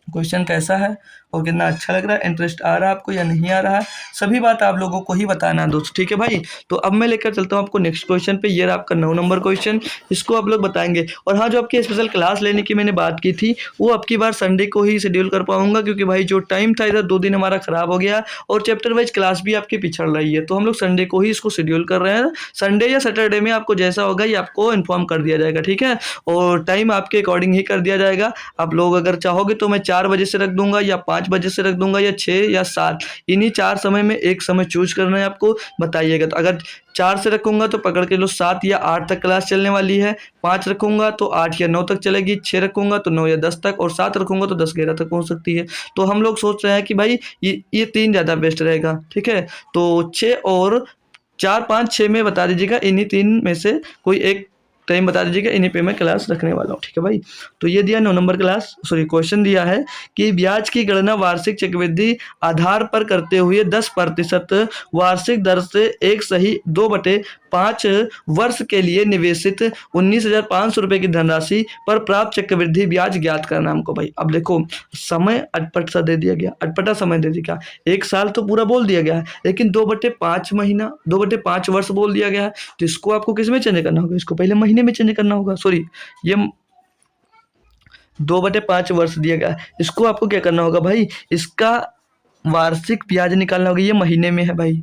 क्वेश्चन कैसा है और कितना अच्छा लग रहा है, इंटरेस्ट आ रहा है आपको या नहीं आ रहा है, सभी बात आप लोगों को ही बताना है दोस्त, ठीक है भाई। तो अब मैं लेकर चलता हूँ आपको नेक्स्ट क्वेश्चन पे। ये रहा आपका 9 नंबर क्वेश्चन, इसको आप लोग बताएंगे। और हाँ, जो आपकी स्पेशल क्लास लेने की मैंने बात की थी वो अब की बार संडे को ही शेड्यूल कर पाऊंगा, क्योंकि भाई जो टाइम था इधर 2 दिन हमारा खराब हो गया और चैप्टर वाइज क्लास भी आपकी पिछड़ रही है, तो हम लोग संडे को ही इसको शेड्यूल कर रहे हैं। संडे या सैटरडे में आपको जैसा होगा ये आपको इन्फॉर्म कर दिया जाएगा, ठीक है। और टाइम आपके अकॉर्डिंग ही कर दिया जाएगा। आप लोग अगर चाहोगे तो मैं 4 बजे से रख दूंगा या 5 बजे से रख दूंगा या 6 या 7, इन्हीं 4 समय में एक समय चूज करना है आपको, बताइएगा। तो अगर 4 से रखूंगा तो पकड़ के लो 7 या 8 तक क्लास चलने वाली है, 5 रखूंगा तो 8 या 9 तक चलेगी, 6 रखूंगा तो 9 या 10 तक, और 7 रखूंगा तो 10-11 तक पहुंच सकती है। तो हम लोग सोच रहे हैं कि भाई ये 3 ज़्यादा बेस्ट रहेगा, ठीक है। तो 6 और 4, 5, 6 में बता दीजिएगा, इन्हीं 3 में से कोई एक टाइम बता दीजिएगा, इन्हीं पे मैं क्लास रखने वाला हूँ, ठीक है भाई। तो ये दिया 9 नंबर क्वेश्चन दिया है कि ब्याज की गणना वार्षिक चक्रवृद्धि आधार पर करते हुए 10% वार्षिक दर से एक सही 2/5 वर्ष के लिए निवेशित 19,500 रुपये की धनराशि पर प्राप्त चक्रवृद्धि ब्याज ज्ञात करना हमको भाई। अब देखो समय अटपट सा दे दिया गया, अटपटा समय दे दिया, 1 साल तो पूरा बोल दिया गया है, लेकिन 2/5 महीना, 2/5 वर्ष बोल दिया गया है। तो इसको आपको किस में चेंज करना होगा, इसको पहले महीने में चेंज करना होगा। सॉरी, ये 2/5 वर्ष दिया गया है, इसको आपको क्या करना होगा भाई, इसका वार्षिक ब्याज निकालना होगा। ये महीने में है भाई,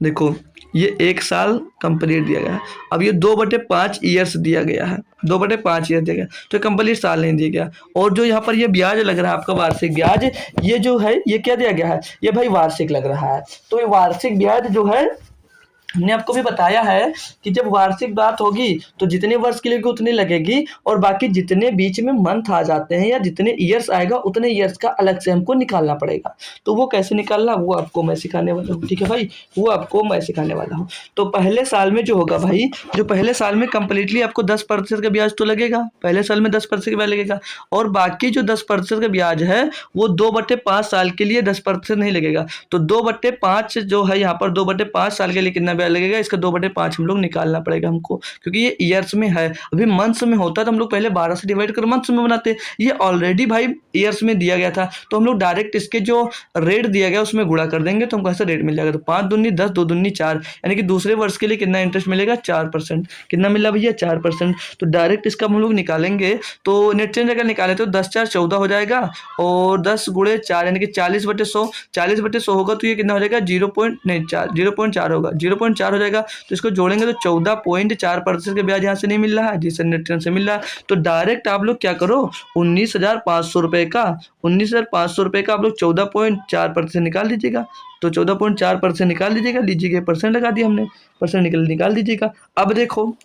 देखो ये 1 साल कंप्लीट दिया गया है। अब ये 2/5 ईयर्स दिया गया है, 2/5 ईयर दिया गया, तो कंप्लीट साल नहीं दिया गया। और जो यहाँ पर ये ब्याज लग रहा है आपका वार्षिक ब्याज, ये जो है ये क्या दिया गया है, ये भाई वार्षिक लग रहा है। तो ये वार्षिक ब्याज जो है हमने आपको भी बताया है कि जब वार्षिक बात होगी तो जितने वर्ष के लिए उतनी लगेगी, और बाकी जितने बीच में मंथ आ जाते हैं या जितने ईयर्स आएगा उतने ईयर्स का अलग से हमको निकालना पड़ेगा। तो वो कैसे निकालना वो आपको मैं सिखाने वाला हूँ, ठीक है भाई, वो आपको मैं सिखाने वाला हूँ। तो पहले साल में जो होगा भाई, जो पहले साल में कंप्लीटली आपको 10% का ब्याज तो लगेगा, पहले साल में 10% का ब्याज लगेगा, और बाकी जो 10% का ब्याज है वो 2/5 साल के लिए 10% नहीं लगेगा। तो 2/5 जो है यहाँ पर 2/5 साल के लिए कितना ब्याज लगेगा, इसका 2/5 हम लोग निकालना पड़ेगा हमको, क्योंकि ये ईयर्स में है। अभी मंथ्स में होता तो हम लोग पहले 12 से डिवाइड कर मंथ्स में बनाते, ये ऑलरेडी भाई ईयर्स में दिया गया था, तो हम लोग डायरेक्ट इसके जो रेट दिया गया उसमें गुणा कर देंगे तो हमको ऐसा रेट मिल जाएगा। तो 5 दूनी 10, 2 दूनी 4, यानी कि दूसरे वर्ष के लिए कितना इंटरेस्ट मिलेगा, 4%। कितना मिला भैया, 4%। तो डायरेक्ट इसका हम लोग निकालेंगे, तो नेट चेंज अगर निकाले तो 10×4 = 14 हो जाएगा, और 10 × 4 यानी कि 40/100, 40/100 होगा तो ये कितना हो जाएगा, 0.4 होगा, 0.4 हो जाएगा। तो इसको जोड़ेंगे तो 14.4% का ब्याज यहाँ से नहीं मिल रहा है, जिससे नेट ट्रेंड से मिल रहा है। तो डायरेक्ट आप लोग क्या करो, 19,500 रुपये का, 19,500 रुपये का आप लोग 14.4% निकाल दीजिएगा। तो 14.4% निकाल दीजिएगा, लीजिएगा परसेंट लगा दिया हमने, परसेंट निकाल दीजिएगा। अब देखो,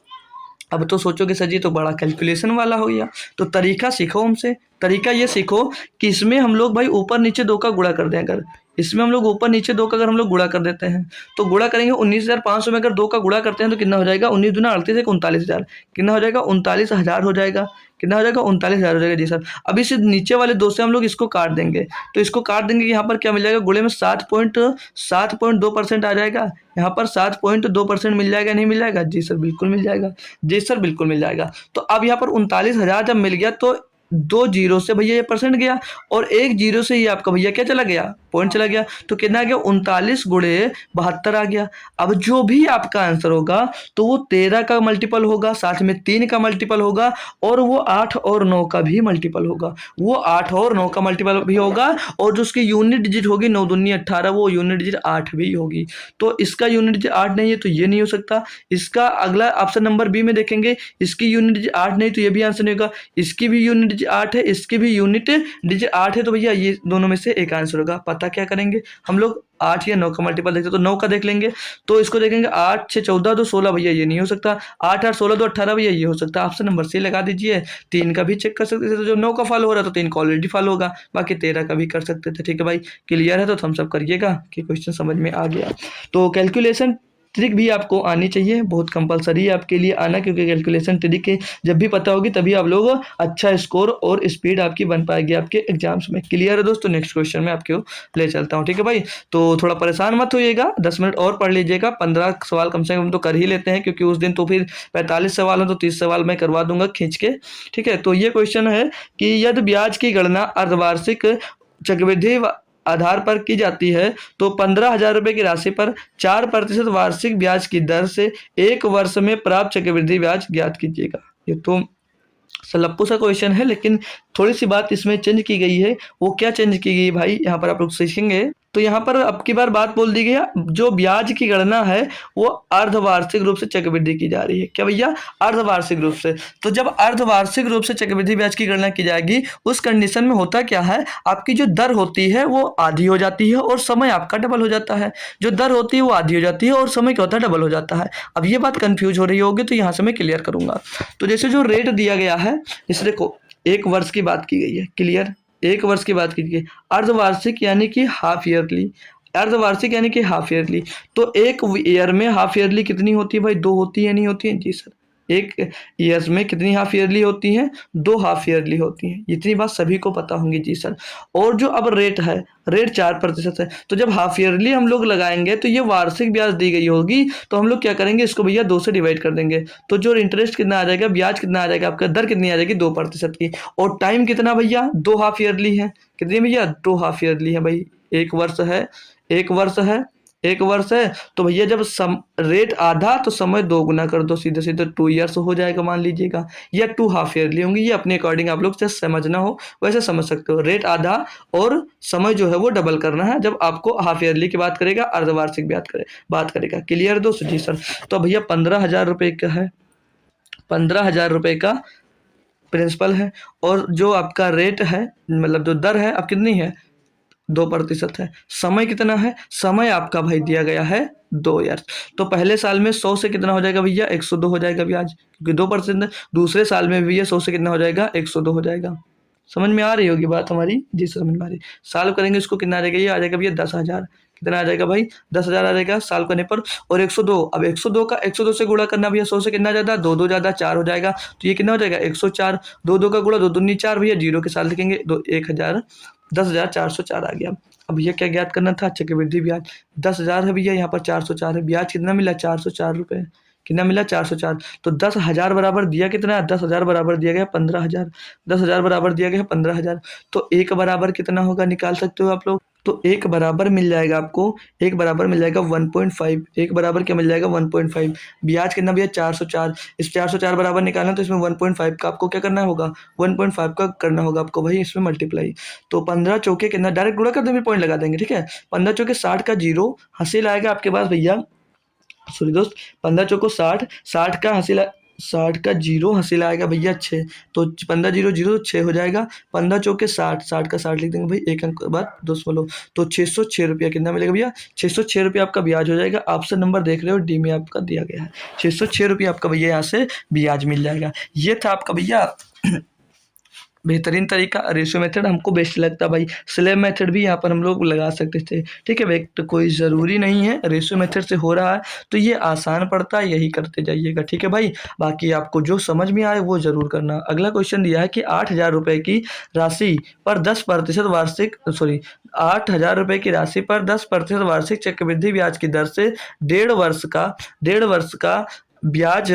अब तो सोचोगे सर जी तो बड़ा कैलकुलेशन वाला हो गया, तो तरीका सीखो हमसे। तरीका ये सीखो कि इसमें हम लोग भाई ऊपर नीचे 2 का गुणा कर दें। अगर इसमें हम लोग ऊपर नीचे 2 का अगर हम लोग गुणा कर देते हैं तो गुणा करेंगे 19,500 में अगर 2 का गुणा करते हैं तो कितना हो जाएगा, 19 दूना 38 एक 39,000, कितना हो जाएगा, 39,000 हो जाएगा। कितना हो जाएगा, 39,000 हो जाएगा जी सर। अब इस नीचे वाले 2 से हम लोग इसको काट देंगे, तो इसको काट देंगे, यहाँ पर क्या मिल जाएगा, गुणे में 7.2% आ जाएगा, यहाँ पर 7.2% मिल जाएगा, नहीं मिल जाएगा जी सर, बिल्कुल मिल जाएगा, जी सर बिल्कुल मिल जाएगा। तो अब यहाँ पर 39,000 जब मिल गया तो 2 जीरो से भैया ये परसेंट गया, और 1 जीरो से ये आपका भैया क्या चला गया, पॉइंट चला गया। तो कितना आ गया, 39 × 72 आ गया। अब जो भी आपका आंसर होगा तो वो 13 का मल्टीपल होगा, साथ में 3 का मल्टीपल होगा, और वो 8 और 9 का भी मल्टीपल होगा, वो 8 और 9 का मल्टीपल भी होगा, और जो उसकी यूनिट डिजिट होगी 9 दूनी 18, वो यूनिट डिजिट 8 भी होगी। तो इसका यूनिट डिजिट 8 नहीं है तो ये नहीं हो सकता। इसका अगला ऑप्शन नंबर बी में देखेंगे, इसकी यूनिट डिजिट 8 नहीं तो ये भी आंसर नहीं होगा, इसकी भी यूनिट डिजिट 8 है, इसकी भी यूनिट डिजिट 8 है, तो भैया ये दोनों में से एक आंसर होगा। पता क्या करेंगे हम लोग, 8 या 9 का मल्टीपल देखते तो 9 का देख लेंगे, तो इसको देखेंगे 8 6 14 तो 16 भैया ये नहीं हो सकता, 8 8 16 तो 18 भैया ये हो सकता है। ऑप्शन नंबर सी लगा दीजिए। 3 का भी चेक कर सकते थे, तो जो 9 का फॉलो हो रहा है तो 3 का ऑलरेडी फॉलो होगा, बाकी 13 का भी कर सकते थे। ठीक है भाई, क्लियर है? तो थम्स अप करिएगा कि क्वेश्चन समझ में आ गया। तो कैलकुलेशन ट्रिक भी आपको आनी चाहिए, बहुत कंपलसरी है आपके लिए आना, क्योंकि कैलकुलेशन ट्रिक जब भी पता होगी तभी आप लोग अच्छा स्कोर और स्पीड आपकी बन पाएगी आपके एग्जाम्स में। क्लियर है दोस्तों? नेक्स्ट क्वेश्चन में आपको ले चलता हूँ। ठीक है भाई, तो थोड़ा परेशान मत होइएगा, 10 मिनट और पढ़ लीजिएगा, 15 सवाल कम से कम तो कर ही लेते हैं, क्योंकि उस दिन तो फिर 45 सवाल हैं तो 30 सवाल मैं करवा दूंगा खींच के। ठीक है, तो ये क्वेश्चन है कि यदि ब्याज की गणना अर्धवार्षिक चक्रवृद्धि आधार पर की जाती है तो 15,000 रुपये की राशि पर 4% वार्षिक ब्याज की दर से 1 वर्ष में प्राप्त चक्रवृद्धि ब्याज ज्ञात कीजिएगा। ये तो सलप्पू सा क्वेश्चन है, लेकिन थोड़ी सी बात इसमें चेंज की गई है। वो क्या चेंज की गई भाई, यहाँ पर आप लोग सीखेंगे। तो यहाँ पर अब की बार बात बोल दी गई है, जो ब्याज की गणना है वो अर्धवार्षिक रूप से चक्रवृद्धि की जा रही है। क्या भैया? अर्धवार्षिक रूप से। तो जब अर्धवार्षिक रूप से चक्रवृद्धि ब्याज की गणना की जाएगी, उस कंडीशन में होता क्या है, आपकी जो दर होती है वो आधी हो जाती है और समय आपका डबल हो जाता है। जो दर होती है वो आधी हो जाती है और समय क्या होता है, डबल हो जाता है। अब ये बात कंफ्यूज हो रही होगी, तो यहाँ से मैं क्लियर करूंगा। तो जैसे जो रेट दिया गया है, इस देखो 1 वर्ष की बात की गई है, क्लियर? 1 वर्ष की बात की गई। अर्धवार्षिक यानी कि हाफ ईयरली, अर्धवार्षिक यानी कि हाफ ईयरली। तो 1 ईयर में हाफ ईयरली कितनी होती है भाई? 2 होती है, नहीं होती है? जी सर। 1 ईयर्स में कितनी हाफ ईयरली होती हैं? 2 हाफ ईयरली होती हैं। इतनी बात सभी को पता होंगी। जी सर। और जो अब रेट है, रेट 4% है, तो जब हाफ ईयरली हम लोग लगाएंगे तो ये वार्षिक ब्याज दी गई होगी, तो हम लोग क्या करेंगे, इसको भैया 2 से डिवाइड कर देंगे। तो जो इंटरेस्ट कितना आ जाएगा, ब्याज कितना आ जाएगा आपका, दर कितनी आ जाएगी, 2% की। और टाइम कितना भैया? 2 हाफ ईयरली है। कितनी भैया? 2 हाफ ईयरली है भाई। 1 वर्ष है, 1 वर्ष है, 1 वर्ष है, तो भैया जब रेट आधा तो समय 2 गुना कर दो, सीधे सीधे 2 ईयर्स हो जाएगा मान लीजिएगा, या 2 हाफ ईयरली होंगी। ये अपने अकॉर्डिंग आप लोग जैसे समझना हो वैसे समझ सकते हो। रेट आधा और समय जो है वो डबल करना है, जब आपको हाफ ईयरली की बात करेगा, अर्धवार्षिक बात करेगा। क्लियर दोस्तों? जी सर। तो भैया 15,000 रुपये का है, 15,000 रुपये का प्रिंसिपल है, और जो आपका रेट है, मतलब जो दर है अब कितनी है, 2% है। समय कितना है, समय आपका भाई दिया गया है 2 ईयर। तो पहले साल में 100 से कितना हो जाएगा भैया, 102 हो जाएगा ब्याज, क्योंकि 2% है। दूसरे साल में भैया 100 से कितना हो जाएगा, 102 हो जाएगा। समझ में आ रही होगी बात हमारी? जी समझ में आ रही। सॉल्व करेंगे इसको, कितना आ जाएगा, ये आ जाएगा भैया 10,000। कितना आ जाएगा भाई, 10,000 आ जाएगा सॉल्व करने पर। और 102, अब 102 का 102 से गुणा करना भैया, 100 से कितना ज़्यादा, 2 ज़्यादा 4 हो जाएगा, तो ये कितना हो जाएगा 104। 2 का गुणा 2 दूनी 4 भैया, जीरो के साथ लिखेंगे, 1,000, 10,404 आ गया। अब भैया क्या ज्ञात करना था, चक्रवृद्धि ब्याज। 10,000 है भैया, यहाँ पर 404 है, ब्याज कितना मिला, 404 रुपये। कितना मिला, 404। तो 10,000 बराबर दिया कितना, 10,000 बराबर दिया गया 15,000, 10,000 बराबर दिया गया 15,000। तो 1 बराबर कितना होगा, निकाल सकते हो आप लोग। तो 1 बराबर मिल जाएगा आपको, 1 बराबर मिल जाएगा 1.5। 1 बराबर क्या मिल जाएगा, 1.5। ब्याज कितना भैया, 404। इस 404 बराबर निकालना, तो इसमें 1.5 का आपको क्या करना होगा, 1.5 का करना होगा आपको भाई इसमें मल्टीप्लाई। तो 15 चौके कितना, डायरेक्ट गुणा कर देंगे, पॉइंट लगा देंगे। ठीक है, 15 चौके 60 का जीरो हासिल आएगा आपके पास भैया, सॉरी दोस्त, 15 चौको 60, 60 का हासिल, 60 का जीरो हासिल आएगा भैया 6। तो 15 जीरो जीरो 6 हो जाएगा। 15 चौके 60, 60 का 60 लिख देंगे भाई, एक अंक बाद 2 बोलो, तो 606 रुपया कितना मिलेगा भैया, 606 रुपया आपका ब्याज हो जाएगा। ऑप्शन नंबर देख रहे हो डी में आपका दिया गया है, 606 रुपया आपका भैया यहाँ से ब्याज मिल जाएगा। ये था आपका भैया बेहतरीन तरीका, रेशियो मेथड हमको बेस्ट लगता भाई। स्लैब मेथड भी यहाँ पर हम लोग लगा सकते थे। ठीक है भाई, तो कोई ज़रूरी नहीं है, रेशियो मेथड से हो रहा है तो ये आसान पड़ता है, यही करते जाइएगा। ठीक है भाई, बाकी आपको जो समझ में आए वो ज़रूर करना। अगला क्वेश्चन दिया है कि 8,000 रुपये की राशि पर 10% वार्षिक, सॉरी 8,000 रुपये की राशि पर 10% वार्षिक चक्रवृद्धि ब्याज की दर से 1.5 वर्ष का ब्याज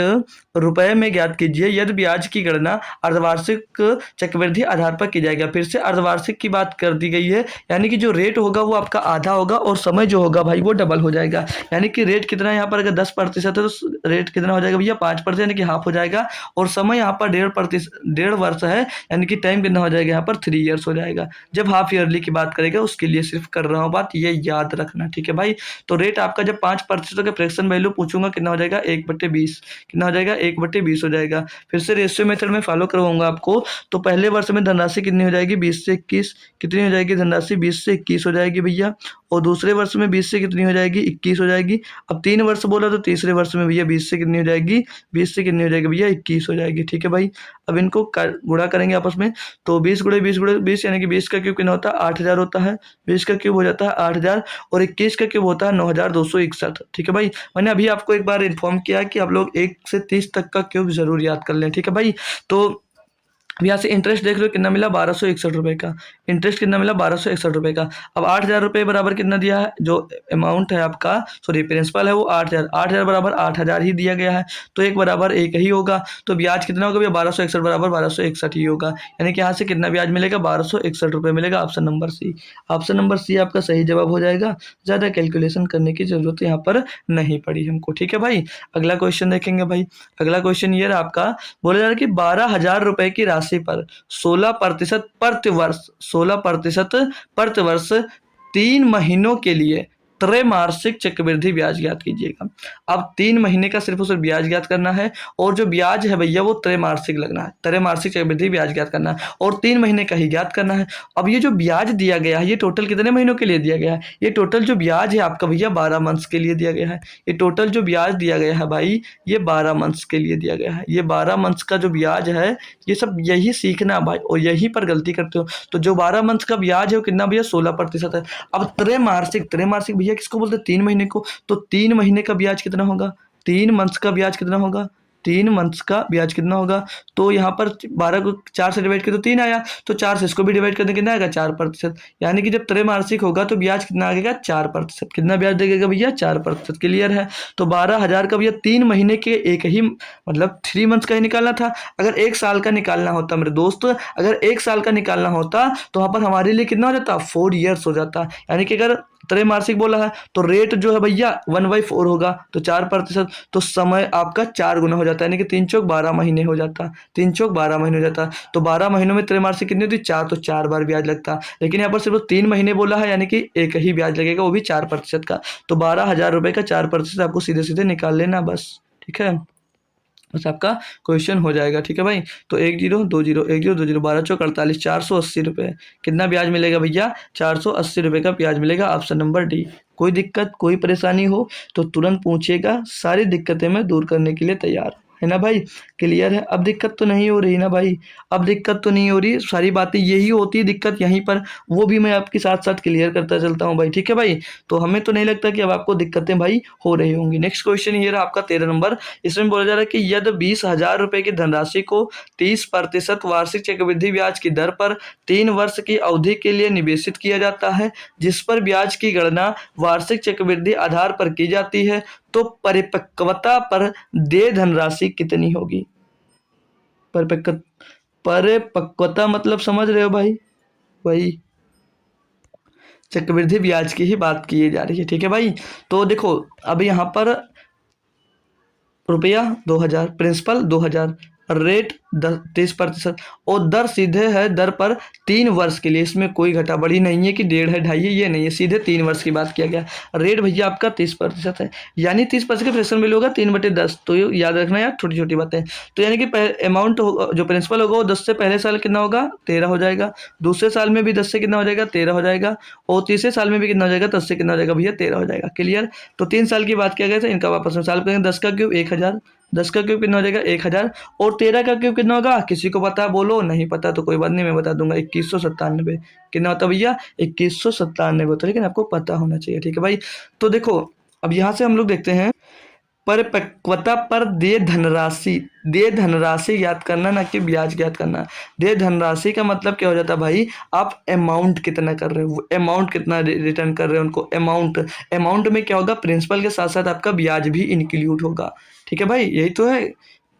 रुपए में ज्ञात कीजिए। यदि ब्याज की गणना अर्धवार्षिक चक्रवृद्धि आधार पर की जाएगी। फिर से अर्धवार्षिक की बात कर दी गई है, यानी कि जो रेट होगा वो आपका आधा होगा और समय जो होगा भाई वो डबल हो जाएगा। यानी कि रेट कितना है यहाँ पर, अगर 10% है तो रेट कितना हो जाएगा भैया 5%, यानी कि हाफ हो जाएगा। और समय यहाँ पर 1.5 वर्ष है, यानी कि टाइम कितना हो जाएगा यहाँ पर 3 ईयर्स हो जाएगा। जब हाफ ईयरली की बात करेगा उसके लिए सिर्फ कर रहा हूँ बात, ये याद रखना। ठीक है भाई, तो रेट आपका जब 5% का फ्रैक्शन वैल्यू पूछूंगा कितना हो जाएगा, 1/20 20 कितना हो जाएगा 1/20 हो जाएगा। फिर से रेशियो मेथड में फॉलो करवाऊंगा आपको। तो पहले वर्ष में धनराशि कितनी हो जाएगी 20 से 21, कितनी हो जाएगी धनराशि 20 से 21 हो जाएगी भैया। और दूसरे वर्ष में 20 से कितनी हो जाएगी 21 हो जाएगी। अब 3 वर्ष बोला तो तीसरे वर्ष में भैया 20 से कितनी हो जाएगी 20 से कितनी हो जाएगी भैया 21 हो जाएगी। ठीक है भाई, अब इनको गुणा करेंगे आपस में। तो 20 गुणे 20 गुणे 20 यानी कि 20 का क्यूब कितना होता है 8000 होता है, 20 का क्यूब हो जाता है 8000 और 21 का क्यूब होता है 9261। ठीक है भाई, मैंने अभी आपको एक बार इन्फॉर्म किया कि आप लोग 1 से 30 तक का क्यूब जरूर याद कर लें। ठीक है भाई, तो अब यहाँ से इंटरेस्ट देख लो कितना मिला 1261 रुपये का। इंटरेस्ट कितना मिला 1261 रुपये का। अब 8000 रुपये बराबर कितना दिया है, जो अमाउंट है आपका, सॉरी प्रिंसिपल है वो 8000, 8000 बराबर 8000 ही दिया गया है, तो एक बराबर एक ही होगा। तो ब्याज कितना होगा भैया 1261 बराबर 1261 ही होगा, यानी कि यहाँ से कितना ब्याज मिलेगा 1261 रुपये मिलेगा। Option number C, option number C आपका सही जवाब हो जाएगा। ज़्यादा कैलकुलेशन करने की जरूरत यहाँ पर नहीं पड़ी हमको। ठीक है भाई, अगला क्वेश्चन देखेंगे भाई। अगला क्वेश्चन ये रहा आपका, बोला जा रहा है कि 12,000 रुपये की राशि पर 16% प्रतिवर्ष 16% प्रतिवर्ष 3 महीनों के लिए त्रैमासिक चक्रवृद्धि ब्याज ज्ञात कीजिएगा। अब 3 महीने का सिर्फ और सिर्फ ब्याज ज्ञात करना है और जो ब्याज है भैया वो त्रैमासिक लगना है, त्रैमासिक चक्रवृद्धि ब्याज ज्ञात करना है और 3 महीने का ही ज्ञात करना है। अब ये जो ब्याज दिया गया है ये टोटल कितने महीनों के लिए दिया गया है, ये टोटल जो ब्याज है आपका भैया 12 मंथ्स के लिए दिया गया है। ये टोटल जो ब्याज दिया गया है भाई ये 12 मंथ्स के लिए दिया गया है। ये 12 मंथ्स का जो ब्याज है ये सब यही सीखना भाई, और यहीं पर गलती करते हो। तो जो 12 मंथ्स का ब्याज है वो कितना भैया 16% है। अब त्रैमासिक, त्रैमासिक भैया किसको बोलते हैं 3 महीने को, तो 3 महीने का ब्याज कितना होगा, 3 मंथ्स का ब्याज कितना होगा, 3 मंथ्स का ब्याज कितना होगा। तो यहाँ पर 12 को 4 से डिवाइड किया तो 3 आया, तो 4 से इसको भी डिवाइड करने कितना आएगा 4%, यानी कि जब त्रैमासिक होगा तो ब्याज कितना आएगा 4%। कितना ब्याज देगा भैया 4%। क्लियर है, तो 12,000 का भैया 3 महीने के एक ही मतलब 3 मंथ्स का ही निकालना था। अगर 1 साल का निकालना होता मेरे दोस्त, अगर 1 साल का निकालना होता तो वहाँ पर हमारे लिए कितना हो जाता 4 ईयर्स हो जाता, यानी कि अगर त्रैमासिक बोला है तो रेट जो है भैया 1/4 होगा, तो 4%, तो समय आपका 4 गुना हो जाता है, यानी कि 3 चौक 12 महीने हो जाता, 3 चौक 12 महीने हो जाता। तो 12 महीनों में त्रैमासिक कितनी होती 4, तो 4 बार ब्याज लगता। लेकिन यहाँ पर सिर्फ 3 महीने बोला है, यानी कि एक ही ब्याज लगेगा वो भी 4% का। तो 12,000 रुपये का 4% आपको सीधे सीधे निकाल लेना बस। ठीक है, बस आपका क्वेश्चन हो जाएगा। ठीक है भाई, तो 10 20 10 20 12 चौक 48 480 रुपये कितना ब्याज मिलेगा भैया 480 रुपये का ब्याज मिलेगा। Option number D. कोई दिक्कत कोई परेशानी हो तो तुरंत पूछिएगा, सारी दिक्कतें मैं दूर करने के लिए तैयार है ना भाई। क्लियर है, अब दिक्कत तो नहीं हो रही ना भाई, अब दिक्कत तो नहीं हो रही, सारी बातें यही होती है दिक्कत यहीं पर, वो भी मैं आपके साथ साथ क्लियर करता चलता हूँ भाई। ठीक है भाई, तो हमें तो नहीं लगता कि अब आपको दिक्कतें भाई हो रही होंगी। नेक्स्ट क्वेश्चन ये रहा आपका 13 नंबर। इसमें बोला जा रहा है कि यदि 20,000 रुपये की धनराशि को 30% वार्षिक चक्रवृद्धि ब्याज की दर पर 3 वर्ष की अवधि के लिए निवेशित किया जाता है, जिस पर ब्याज की गणना वार्षिक चक्रवृद्धि आधार पर की जाती है, तो परिपक्वता पर देय धनराशि कितनी होगी। परिपक्वता मतलब समझ रहे हो भाई, वही चक्रवृद्धि ब्याज की ही बात की जा रही है। ठीक है भाई, तो देखो अब यहाँ पर रुपया 2000, प्रिंसिपल 2000, रेट 30% और दर सीधे है दर पर 3 वर्ष के लिए, इसमें कोई घटा बढ़ी नहीं है कि 1.5 है 2.5 है, ये नहीं है, सीधे 3 वर्ष की बात किया गया। रेट भैया आपका 30% है, यानी 30% का फ्रैक्शन वैल्यू होगा 3/10। तो याद रखना यार छोटी छोटी बातें। तो यानी कि अमाउंट जो प्रिंसिपल होगा वो 10 से पहले साल कितना होगा 13 हो जाएगा, दूसरे साल में भी 10 से कितना हो जाएगा 13 हो जाएगा, और तीसरे साल में भी कितना हो जाएगा 10 से कितना हो जाएगा भैया 13 हो जाएगा। क्लियर, तो 3 साल की बात किया गया था, इनका वापस में साल करेंगे। 10 का क्यूब 1000, 10 का क्यूब कितना हो जाएगा 1000, और 13 का क्यूब कितना होगा, किसी को पता बोलो, नहीं पता तो कोई बात नहीं मैं बता दूंगा, 2197। कितना होता भैया 2197 होता है, लेकिन आपको पता होना चाहिए। ठीक है भाई, तो देखो अब यहाँ से हम लोग देखते हैं परिपक्वता पर देय धनराशि, देय धनराशि याद करना ना कि ब्याज याद करना। देय धनराशि का मतलब क्या हो जाता है भाई, आप अमाउंट कितना कर रहे हो, अमाउंट कितना रिटर्न कर रहे हो उनको, अमाउंट, अमाउंट में क्या होगा प्रिंसिपल के साथ साथ आपका ब्याज भी इंक्लूड होगा। ठीक है भाई, यही तो है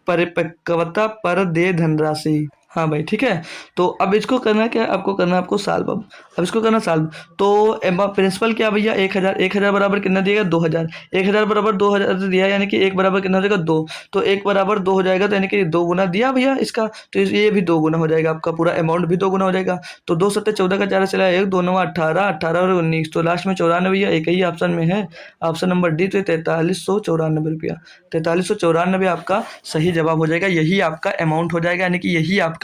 परिपक्वता पर देय धनराशि। हाँ भाई ठीक है। तो अब इसको करना क्या है, आपको करना है आपको सॉल्व। अब इसको करना सॉल्व। तो प्रिंसिपल क्या भैया 1000, 1000 बराबर कितना दिएगा 2000, 1000 बराबर 2000 दिया, यानी कि एक बराबर कितना हो जाएगा 2, तो एक बराबर 2 हो जाएगा, तो यानी कि 2 गुना दिया भैया इसका, तो ये भी 2 गुना हो जाएगा, आपका पूरा अमाउंट भी 2 गुना हो जाएगा। तो 2 सत्ते 14 का 4 चला 1, 2 9 18, 18 और 19, तो लास्ट में 94 भैया एक ही ऑप्शन में है, ऑप्शन नंबर डी, तो 4394 रुपया, 4394 आपका सही जवाब हो जाएगा। यही आपका अमाउंट हो जाएगा, यानी कि यही आपका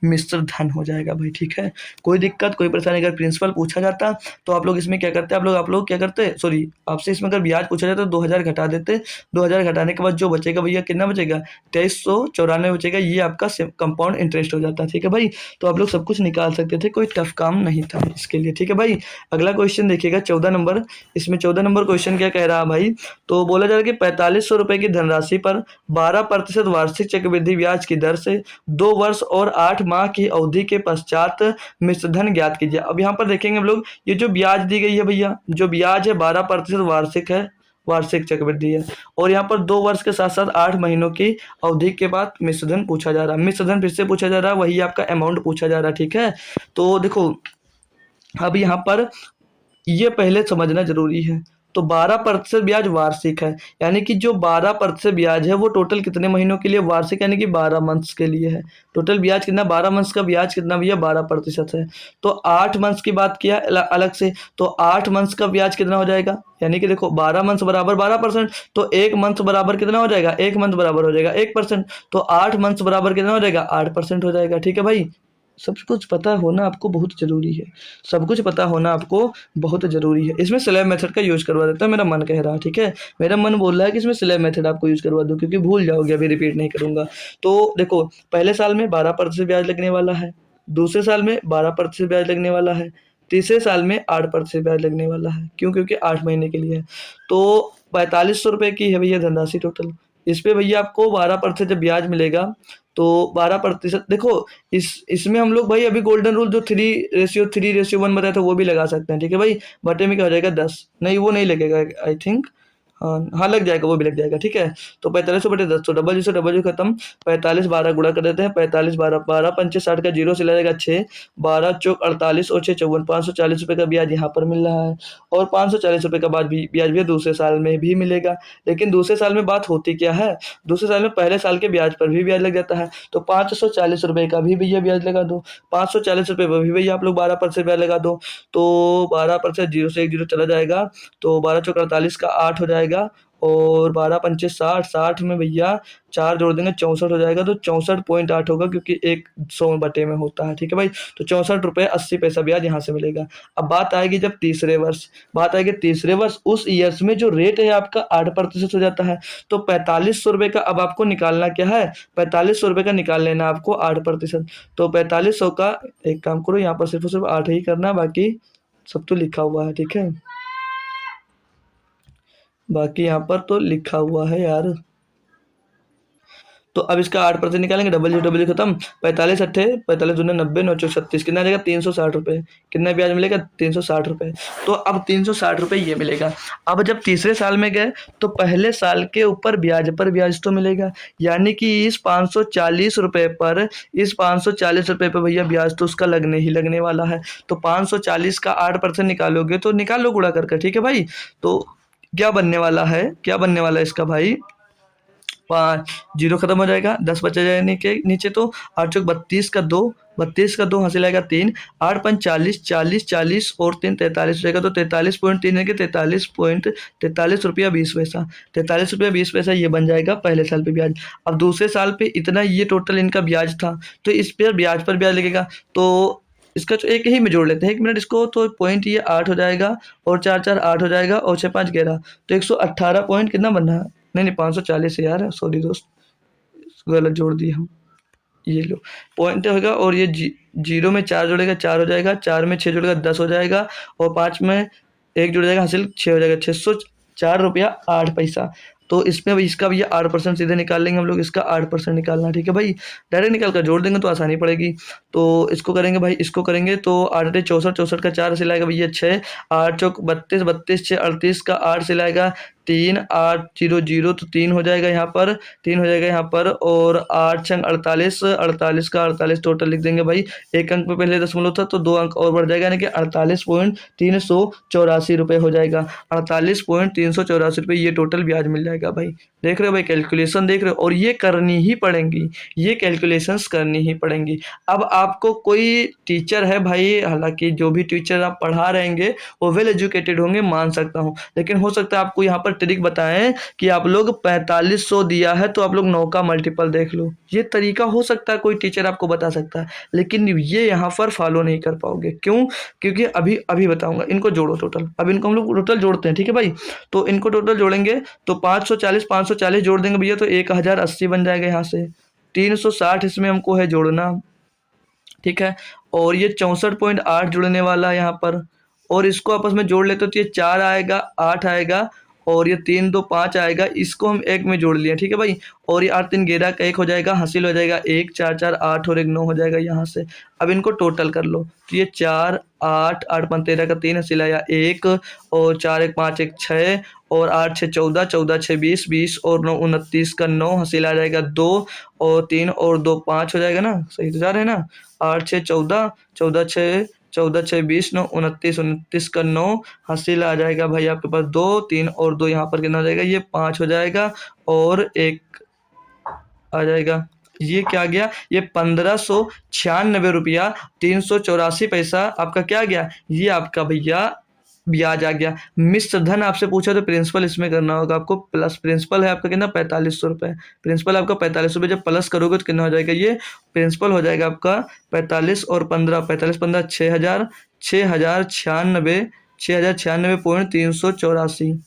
मिश्र धन हो जाएगा भाई ठीक है। कोई दिक्कत कोई परेशानी अगर प्रिंसिपल पूछा जाता तो आप लोग इसमें क्या करते, आप लोग क्या करते, सॉरी आपसे इसमें अगर ब्याज पूछा जाता तो 2000 घटा देते, 2000 घटाने के बाद जो बचेगा भैया कितना बचेगा 2394 बचेगा, ये आपका कंपाउंड इंटरेस्ट हो जाता है ठीक है भाई। तो आप लोग सब कुछ निकाल सकते थे, कोई टफ काम नहीं था इसके लिए ठीक है भाई। अगला क्वेश्चन देखिएगा 14 नंबर, इसमें 14 नंबर क्वेश्चन क्या कह रहा है भाई, तो बोला जा रहा है कि 4500 रुपए की धनराशि पर 12% वार्षिक चक्रवृद्धि ब्याज की दर से 2 वर्ष और 8 माह की अवधि के पश्चात मिश्र धन ज्ञात कीजिए। अब यहाँ पर देखेंगे हम लोग, ये जो ब्याज दी गई है भैया, जो ब्याज है 12% वार्षिक है, वार्षिक चक्रवृद्धि है, और यहाँ पर 2 वर्ष के साथ साथ 8 महीनों की अवधि के बाद मिश्र धन पूछा जा रहा है, मिश्र धन फिर से पूछा जा रहा है, वही आपका अमाउंट पूछा जा रहा है ठीक है। तो देखो अब यहाँ पर ये पहले समझना जरूरी है। तो 12% ब्याज वार्षिक है, यानी कि जो 12% ब्याज है वो टोटल कितने महीनों के लिए, वार्षिक यानी कि 12 मंथ्स के लिए है। टोटल ब्याज कितना, 12 मंथ्स का ब्याज कितना भैया 12% है। तो 8 मंथ्स की बात किया अलग से, तो 8 मंथ्स का ब्याज कितना हो जाएगा, यानी कि देखो 12 मंथ्स बराबर 12%, तो 1 मंथ बराबर कितना हो जाएगा, 1 मंथ बराबर हो जाएगा 1%, तो 8 मंथ्स बराबर कितना हो जाएगा 8% हो जाएगा ठीक है भाई। सब कुछ पता होना आपको बहुत ज़रूरी है, सब कुछ पता होना आपको बहुत ज़रूरी है। इसमें स्लैब मेथड का यूज़ करवा देता हूँ, मेरा मन कह रहा है ठीक है, मेरा मन बोल रहा है कि इसमें स्लैब मेथड आपको यूज़ करवा दूँ, क्योंकि भूल जाओगे, अभी रिपीट नहीं करूँगा। तो देखो पहले साल में 12% ब्याज लगने वाला है, दूसरे साल में 12% ब्याज लगने वाला है, तीसरे साल में 8% ब्याज लगने वाला है। क्यों, क्योंकि 8 महीने के लिए है। तो 4500 रुपये की है भैया धनराशि टोटल, इस पे भैया आपको 12% जब ब्याज मिलेगा तो 12%, देखो इसमें हम लोग भाई अभी गोल्डन रूल जो 3:3:1 बताया था वो भी लगा सकते हैं ठीक है भाई। बटे में क्या हो जाएगा 10, नहीं वो नहीं लगेगा आई थिंक, हाँ हाँ लग जाएगा, वो भी लग जाएगा ठीक है। तो 4500/10, तो डबल जी खत्म, 45 12 गुणा कर देते हैं, 45 12 12 पंचे 60 का जीरो से लगेगा 6, 12 चौक 48 और 6 54, 540 रुपये का ब्याज यहाँ पर मिल रहा है, और 540 रुपये का बाद भी ब्याज भी दूसरे साल में भी मिलेगा। लेकिन दूसरे साल में बात होती क्या है, दूसरे साल में पहले साल के ब्याज पर भी ब्याज लग जाता है, तो 540 रुपये का भी भैया ब्याज लगा दो, 540 रुपये पर भी भैया आप लोग 12% ब्याज लगा दो, तो 12%, जीरो से एक जीरो चला जाएगा, तो 12 चौक 48 का 8 हो जाएगा, और 12 पंचे 60, 60 में भैया 4 जोड़ देंगे 64 हो जाएगा, तो 64.8 होगा, क्योंकि 100 बटे में होता है ठीक है भाई। तो 64 रुपये 80 पैसा ब्याज यहाँ से मिलेगा। अब बात आएगी जब तीसरे वर्ष, बात आएगी तीसरे वर्ष, उस ईयर्स में जो रेट है आपका 8% हो जाता है। तो 4500 रुपये का अब आपको निकालना क्या है, 4500 रुपये का निकाल लेना आपको 8%। तो 4500 का एक काम करो, यहाँ पर सिर्फ और सिर्फ 8 ही करना, बाकी सब तो लिखा हुआ है ठीक है, बाकी यहाँ पर तो लिखा हुआ है यार। तो अब इसका 8% निकालेंगे, डबल जी खत्म, 45 अट्ठे 45 दूने 90, 9 चौक 36, कितना आ जाएगा 360 रुपये, कितना ब्याज मिलेगा 360 रुपये। तो अब 360 रुपये ये मिलेगा। अब जब तीसरे साल में गए तो पहले साल के ऊपर ब्याज पर ब्याज तो मिलेगा, यानी कि इस 540 रुपये पर, इस 540 रुपये पर भैया ब्याज तो उसका लगने ही लगने वाला है। तो 540 का 8% निकालोगे तो निकाल लो गुणा करके ठीक है भाई। तो क्या बनने वाला है, क्या बनने वाला है इसका भाई, 5 जीरो खत्म हो जाएगा, 10 बचा जाएगा नीचे, तो 8 चौक 32 का 2, 32 का 2 हासिल आएगा 3, 8 5 40, 40 40 और 3 43 रहेगा, तो 43.3 है कि 43 रुपया 20 पैसा, 43 रुपया 20 पैसा ये बन जाएगा पहले साल पे ब्याज। अब दूसरे साल पे इतना ये टोटल इनका ब्याज था, तो इस पर ब्याज लगेगा, तो इसका तो एक ही में जोड़ लेते हैं, 1 मिनट इसको, तो पॉइंट ये 8 हो जाएगा, और 4 4 8 हो जाएगा, और 6 5 11, तो 118 पॉइंट कितना बन रहा है, नहीं 540 है यार, सॉरी दोस्त गलत जोड़ दिया हम, ये लो पॉइंट होगा, और ये जीरो में 4 जोड़ेगा 4 हो जाएगा, 4 में 6 जोड़ेगा 10 हो जाएगा, और 5 में 1 जुड़ जाएगा हासिल 6 हो जाएगा, 604 रुपया 8 पैसा। तो इसमें भी इसका भी 8% सीधे निकाल लेंगे हम लोग, इसका 8% निकालना ठीक है भाई, डायरेक्ट निकाल कर जोड़ देंगे तो आसानी पड़ेगी। तो इसको करेंगे भाई, इसको करेंगे तो 8 64 64 का 4 सिलाएगा भैया 6, 8 चौक 32 32 6 38 का 8 सिलाएगा 3800 तो 3 हो जाएगा यहाँ पर, 3 हो जाएगा यहाँ पर, और 8 छंग 48, 48 का 48 टोटल लिख देंगे भाई। एक अंक पे पहले दशमलव था तो 2 अंक और बढ़ जाएगा, यानी कि 48.384 रुपये हो जाएगा। 48.384 रुपये ये टोटल ब्याज मिल जाएगा भाई। देख रहे हो भाई, कैलकुलेशन देख रहे हो, और ये करनी ही पड़ेंगी, ये कैलकुलेशंस करनी ही पड़ेंगी। अब आपको कोई टीचर है भाई, हालांकि जो भी टीचर आप पढ़ा रहेंगे वो वेल एजुकेटेड होंगे, मान सकता हूँ, लेकिन हो सकता है आपको यहाँ पर ट्रिक बताएं कि आप लोग 4500 दिया है तो आप लोग 9 का मल्टीपल देख लो। ये तरीका हो सकता है कोई टीचर आपको बता सकता है, लेकिन ये यहाँ पर फॉलो नहीं कर पाओगे। क्यों? क्योंकि अभी अभी बताऊंगा। इनको जोड़ो टोटल, अब इनको हम लोग टोटल जोड़ते हैं, ठीक है भाई। तो इनको टोटल जोड़ेंगे तो 540 जोड़ देंगे भैया तो 1080 बन जाएगा यहाँ से। 360 इसमें हमको है जोड़ना, ठीक है। और ये 64.8 जुड़ने वाला है यहाँ पर, और इसको आपस में जोड़ लेते तो ये 4 आएगा, 8 आएगा, और ये 3 2 5 आएगा, इसको हम एक में जोड़ लिया, ठीक है भाई। और ये 8 3 11 का 1 हो जाएगा, हासिल हो जाएगा 1 4 4 8 और 1 9 हो जाएगा यहाँ से। अब इनको टोटल कर लो तो ये 4 8 8 5 13 का 3 हासिल आया 1, और 4 1 5 1 6, और 8 6 14, 14 6 20, 20 और 9 29 का 9 हासिल आ जाएगा 2, और 3 और 2 5 हो जाएगा ना, सही तो जा रहे हैं ना। 8 6 14, 14 6 14 6 20, 9 29, 29 का 9 हासिल आ जाएगा भाई आपके पास 2, 3 और 2 यहाँ पर कितना हो जाएगा, ये 5 हो जाएगा, और 1 आ जाएगा। ये क्या गया, ये 1596 रुपया 384 पैसा आपका क्या गया, ये आपका भैया ब्याज आ गया। मिश्र धन आपसे पूछा तो प्रिंसिपल इसमें करना होगा आपको, प्लस प्रिंसिपल है आपका कितना 4500 रुपये, प्रिंसिपल आपका 4500 रुपये, जब प्लस करोगे तो कितना हो जाएगा, ये प्रिंसिपल हो जाएगा आपका 45 और 15, 45 15 6000, 6096.384,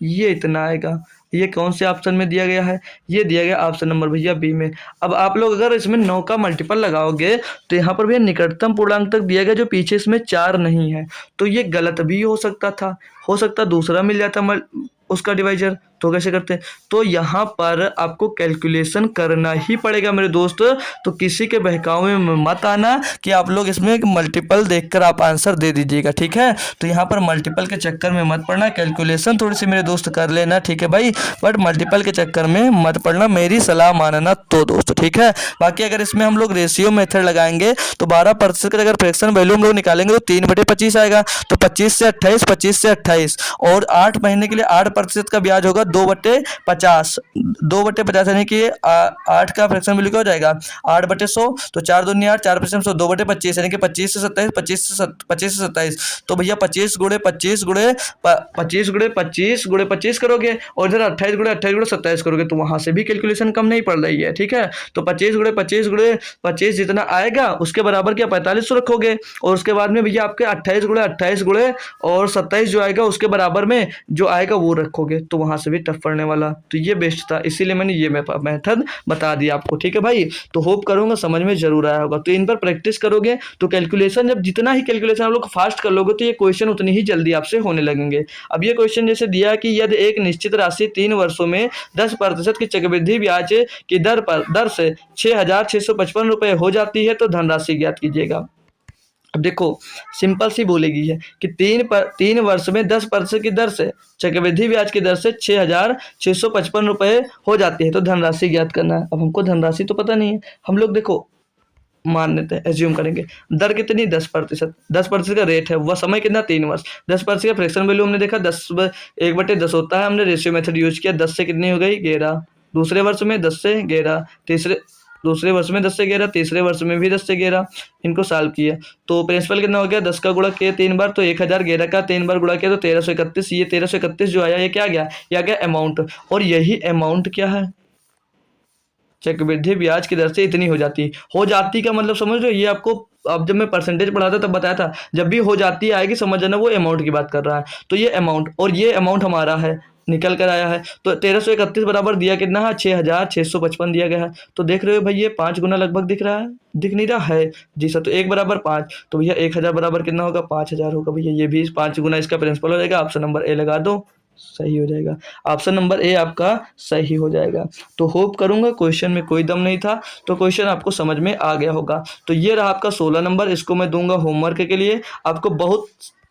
ये इतना आएगा। ये कौन से ऑप्शन में दिया गया है, ये दिया गया ऑप्शन नंबर भैया बी में। अब आप लोग अगर इसमें 9 का मल्टीपल लगाओगे तो यहाँ पर भैया निकटतम पूर्णांक तक दिया गया, जो पीछे इसमें 4 नहीं है, तो ये गलत भी हो सकता था, हो सकता दूसरा मिल जाता उसका डिवाइजर। तो कैसे करते हैं, तो यहाँ पर आपको कैलकुलेशन करना ही पड़ेगा मेरे दोस्त। तो किसी के बहकावे में मत आना कि आप लोग इसमें मल्टीपल देखकर आप आंसर दे दीजिएगा, ठीक है। तो यहाँ पर मल्टीपल के चक्कर में मत पड़ना, कैलकुलेशन थोड़ी सी मेरे दोस्त कर लेना, ठीक है भाई, बट मल्टीपल के चक्कर में मत पड़ना, मेरी सलाह मानना तो दोस्त, ठीक है। बाकी अगर इसमें हम लोग रेशियो मेथड लगाएंगे तो 12% का अगर फ्रैक्शन वैल्यू हम लोग निकालेंगे तो 3/25 आएगा, तो 25 से 28, 25 से 28, और 8 महीने के लिए 8% का ब्याज होगा 2/50, 2/50 यानी कि 8 का फ्रैक्शन वैल्यू क्या हो जाएगा 8/100, तो 4 दूनी 8, 4/100, 2/25 यानी कि 25 से 27, 25 से 27, तो भैया 25 गुणे 25 गुणे 25 गुणे 25 गुणे 25 करोगे, और इधर 28 गुणे 28 गुणे 27 करोगे, तो वहां से भी कैलकुलेशन कम नहीं पड़ रही है, ठीक है। तो 25 गुणे 25 गुणे 25 जितना आएगा उसके बराबर क्या 4500 रखोगे, और उसके बाद में भैया आपके 28 गुणे 28 गुणे और 27 जो आएगा उसके बराबर में जो आएगा वो रखोगे, तो वहां से भी टफ पड़ने वाला। तो ये बेस्ट था, इसीलिए मैंने ये मेथड बता दिया आपको, ठीक है भाई। तो होप करूंगा समझ में जरूर आया होगा। तो इन पर प्रैक्टिस करोगे तो कैलकुलेशन, जब जितना ही कैलकुलेशन आप लोग फास्ट कर लोगे तो ये क्वेश्चन उतनी ही जल्दी आपसे होने लगेंगे। अब ये क्वेश्चन जैसे दिया कि यदि एक निश्चित राशि 3 वर्षों में 10% की चक्रवृद्धि ब्याज की दर से 6655 रुपये हो जाती है तो धनराशि ज्ञात कीजिएगा। अब देखो सिंपल सी बोलेगी है कि 3 वर्ष में 10% की दर से चक्रवृद्धि ब्याज की दर से 6655 रुपये हो जाती है तो धनराशि ज्ञात करना है। अब हमको धनराशि तो पता नहीं है, हम लोग देखो मान लेते हैं, एज्यूम करेंगे दर कितनी 10%, 10% का रेट है, वह समय कितना 3 वर्ष, 10% का फ्रैक्शन वैल्यू हमने देखा 1/10 होता है, हमने रेशियो मेथड यूज किया, 10 से कितनी हो गई 11, दूसरे वर्ष में 10 से 11, दूसरे वर्ष में 10 से 11, तीसरे वर्ष में भी 10 से 11, इनको सॉल्व किया तो प्रिंसिपल कितना हो गया 10 का गुणा किया 3 बार तो 1000, 11 का 3 बार गुणा किया तो 1331, ये 1331 जो आया ये क्या गया, ये आ गया अमाउंट, और यही अमाउंट क्या है चक्रवृद्धि ब्याज की दर से इतनी हो जाती का मतलब समझ रहे हो। ये आपको अब जब मैं परसेंटेज पढ़ा था तब बताया था, जब भी हो जाती आएगी समझ जाना वो अमाउंट की बात कर रहा है। तो ये अमाउंट और ये अमाउंट हमारा है निकल कर आया है, तो 1331 बराबर दिया कितना है 6655 दिया गया है। तो देख रहे हो भाई ये 5 गुना लगभग दिख रहा है, दिख नहीं रहा है जी सर, तो 1 बराबर 5, तो भैया 1000 बराबर कितना होगा 5000 होगा भैया, ये भी 5 गुना इसका प्रिंसिपल हो जाएगा। ऑप्शन नंबर ए लगा दो, सही हो जाएगा, ऑप्शन नंबर ए आपका सही हो जाएगा। तो होप करूंगा क्वेश्चन में कोई दम नहीं था, तो क्वेश्चन आपको समझ में आ गया होगा। तो ये रहा आपका 16 नंबर, इसको मैं दूंगा होमवर्क के लिए, आपको बहुत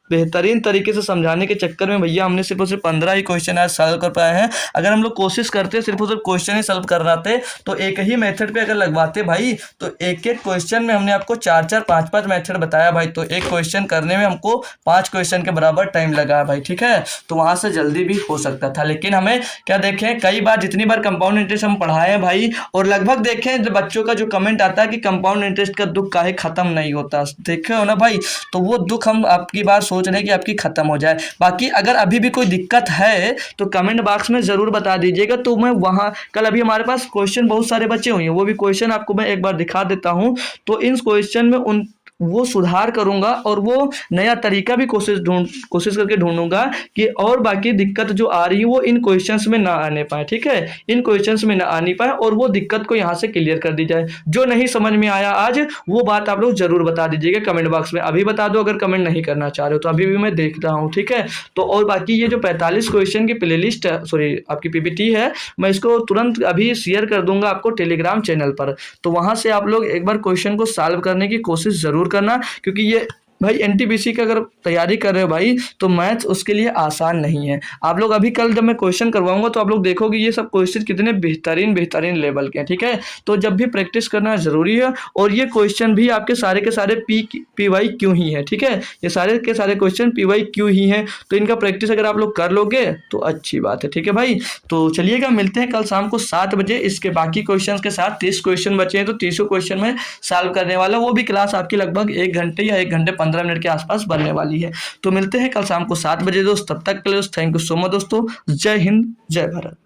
बेहतरीन तरीके से समझाने के चक्कर में भैया हमने सिर्फ और सिर्फ 15 ही क्वेश्चन आज सॉल्व कर पाए हैं। अगर हम लोग कोशिश करते सिर्फ और सिर्फ क्वेश्चन ही सॉल्व कर रहे थे तो एक ही मेथड पे अगर लगवाते भाई तो एक एक क्वेश्चन में हमने आपको 4-4 5-5 मेथड बताया भाई, तो एक क्वेश्चन करने में हमको 5 क्वेश्चन के बराबर टाइम लगा भाई, ठीक है। तो वहां से जल्दी भी हो सकता था, लेकिन हमें क्या देखें कई बार जितनी बार कंपाउंड इंटरेस्ट हम पढ़ाए हैं भाई, और लगभग देखें बच्चों का जो कमेंट आता है कि कंपाउंड इंटरेस्ट का दुख काहे खत्म नहीं होता, देखे हो ना भाई, तो वो दुख हम आपकी बार सोच रहे हैं कि आपकी खत्म हो जाए। बाकी अगर अभी भी कोई दिक्कत है तो कमेंट बॉक्स में जरूर बता दीजिएगा, तो मैं वहां कल अभी हमारे पास क्वेश्चन बहुत सारे बचे हुए हैं, वो भी क्वेश्चन आपको मैं एक बार दिखा देता हूं। तो इन क्वेश्चन में उन वो सुधार करूंगा और वो नया तरीका भी कोशिश करके ढूंढूंगा कि और बाकी दिक्कत जो आ रही है वो इन क्वेश्चंस में ना आने पाए, ठीक है, इन क्वेश्चंस में ना आने पाए और वो दिक्कत को यहाँ से क्लियर कर दी जाए। जो नहीं समझ में आया आज वो बात आप लोग जरूर बता दीजिएगा कमेंट बॉक्स में, अभी बता दो अगर कमेंट नहीं करना चाह रहे हो तो, अभी भी मैं देख रहा हूँ, ठीक है। तो और बाकी ये जो 45 क्वेश्चन की प्ले लिस्ट है, सॉरी आपकी पीपीटी है, मैं इसको तुरंत अभी शेयर कर दूंगा आपको टेलीग्राम चैनल पर, तो वहां से आप लोग एक बार क्वेश्चन को सॉल्व करने की कोशिश जरूर करना, क्योंकि ये भाई एनटीपीसी का अगर तैयारी कर रहे हो भाई तो मैथ उसके लिए आसान नहीं है। आप लोग अभी कल जब मैं क्वेश्चन करवाऊंगा तो आप लोग देखोगे ये सब क्वेश्चन कितने बेहतरीन लेवल के हैं, ठीक है। तो जब भी प्रैक्टिस करना जरूरी है, और ये क्वेश्चन भी आपके सारे के सारे पीवाई क्यों ही है, ठीक है, ये सारे के सारे क्वेश्चन पीवाई क्यों ही है, तो इनका प्रैक्टिस अगर आप लोग कर लोगे तो अच्छी बात है, ठीक है भाई। तो चलिएगा मिलते हैं कल शाम को 7 बजे इसके बाकी क्वेश्चन के साथ। 30 क्वेश्चन बचे हैं तो 30 क्वेश्चन में सॉल्व करने वाला, वो भी क्लास आपकी लगभग 1 घंटे या 1 घंटे 15 मिनट के आसपास बनने वाली है। तो मिलते हैं कल शाम को 7 बजे दोस्त, तब तक के लिए थैंक यू सो मच दोस्तों। जय हिंद जय भारत।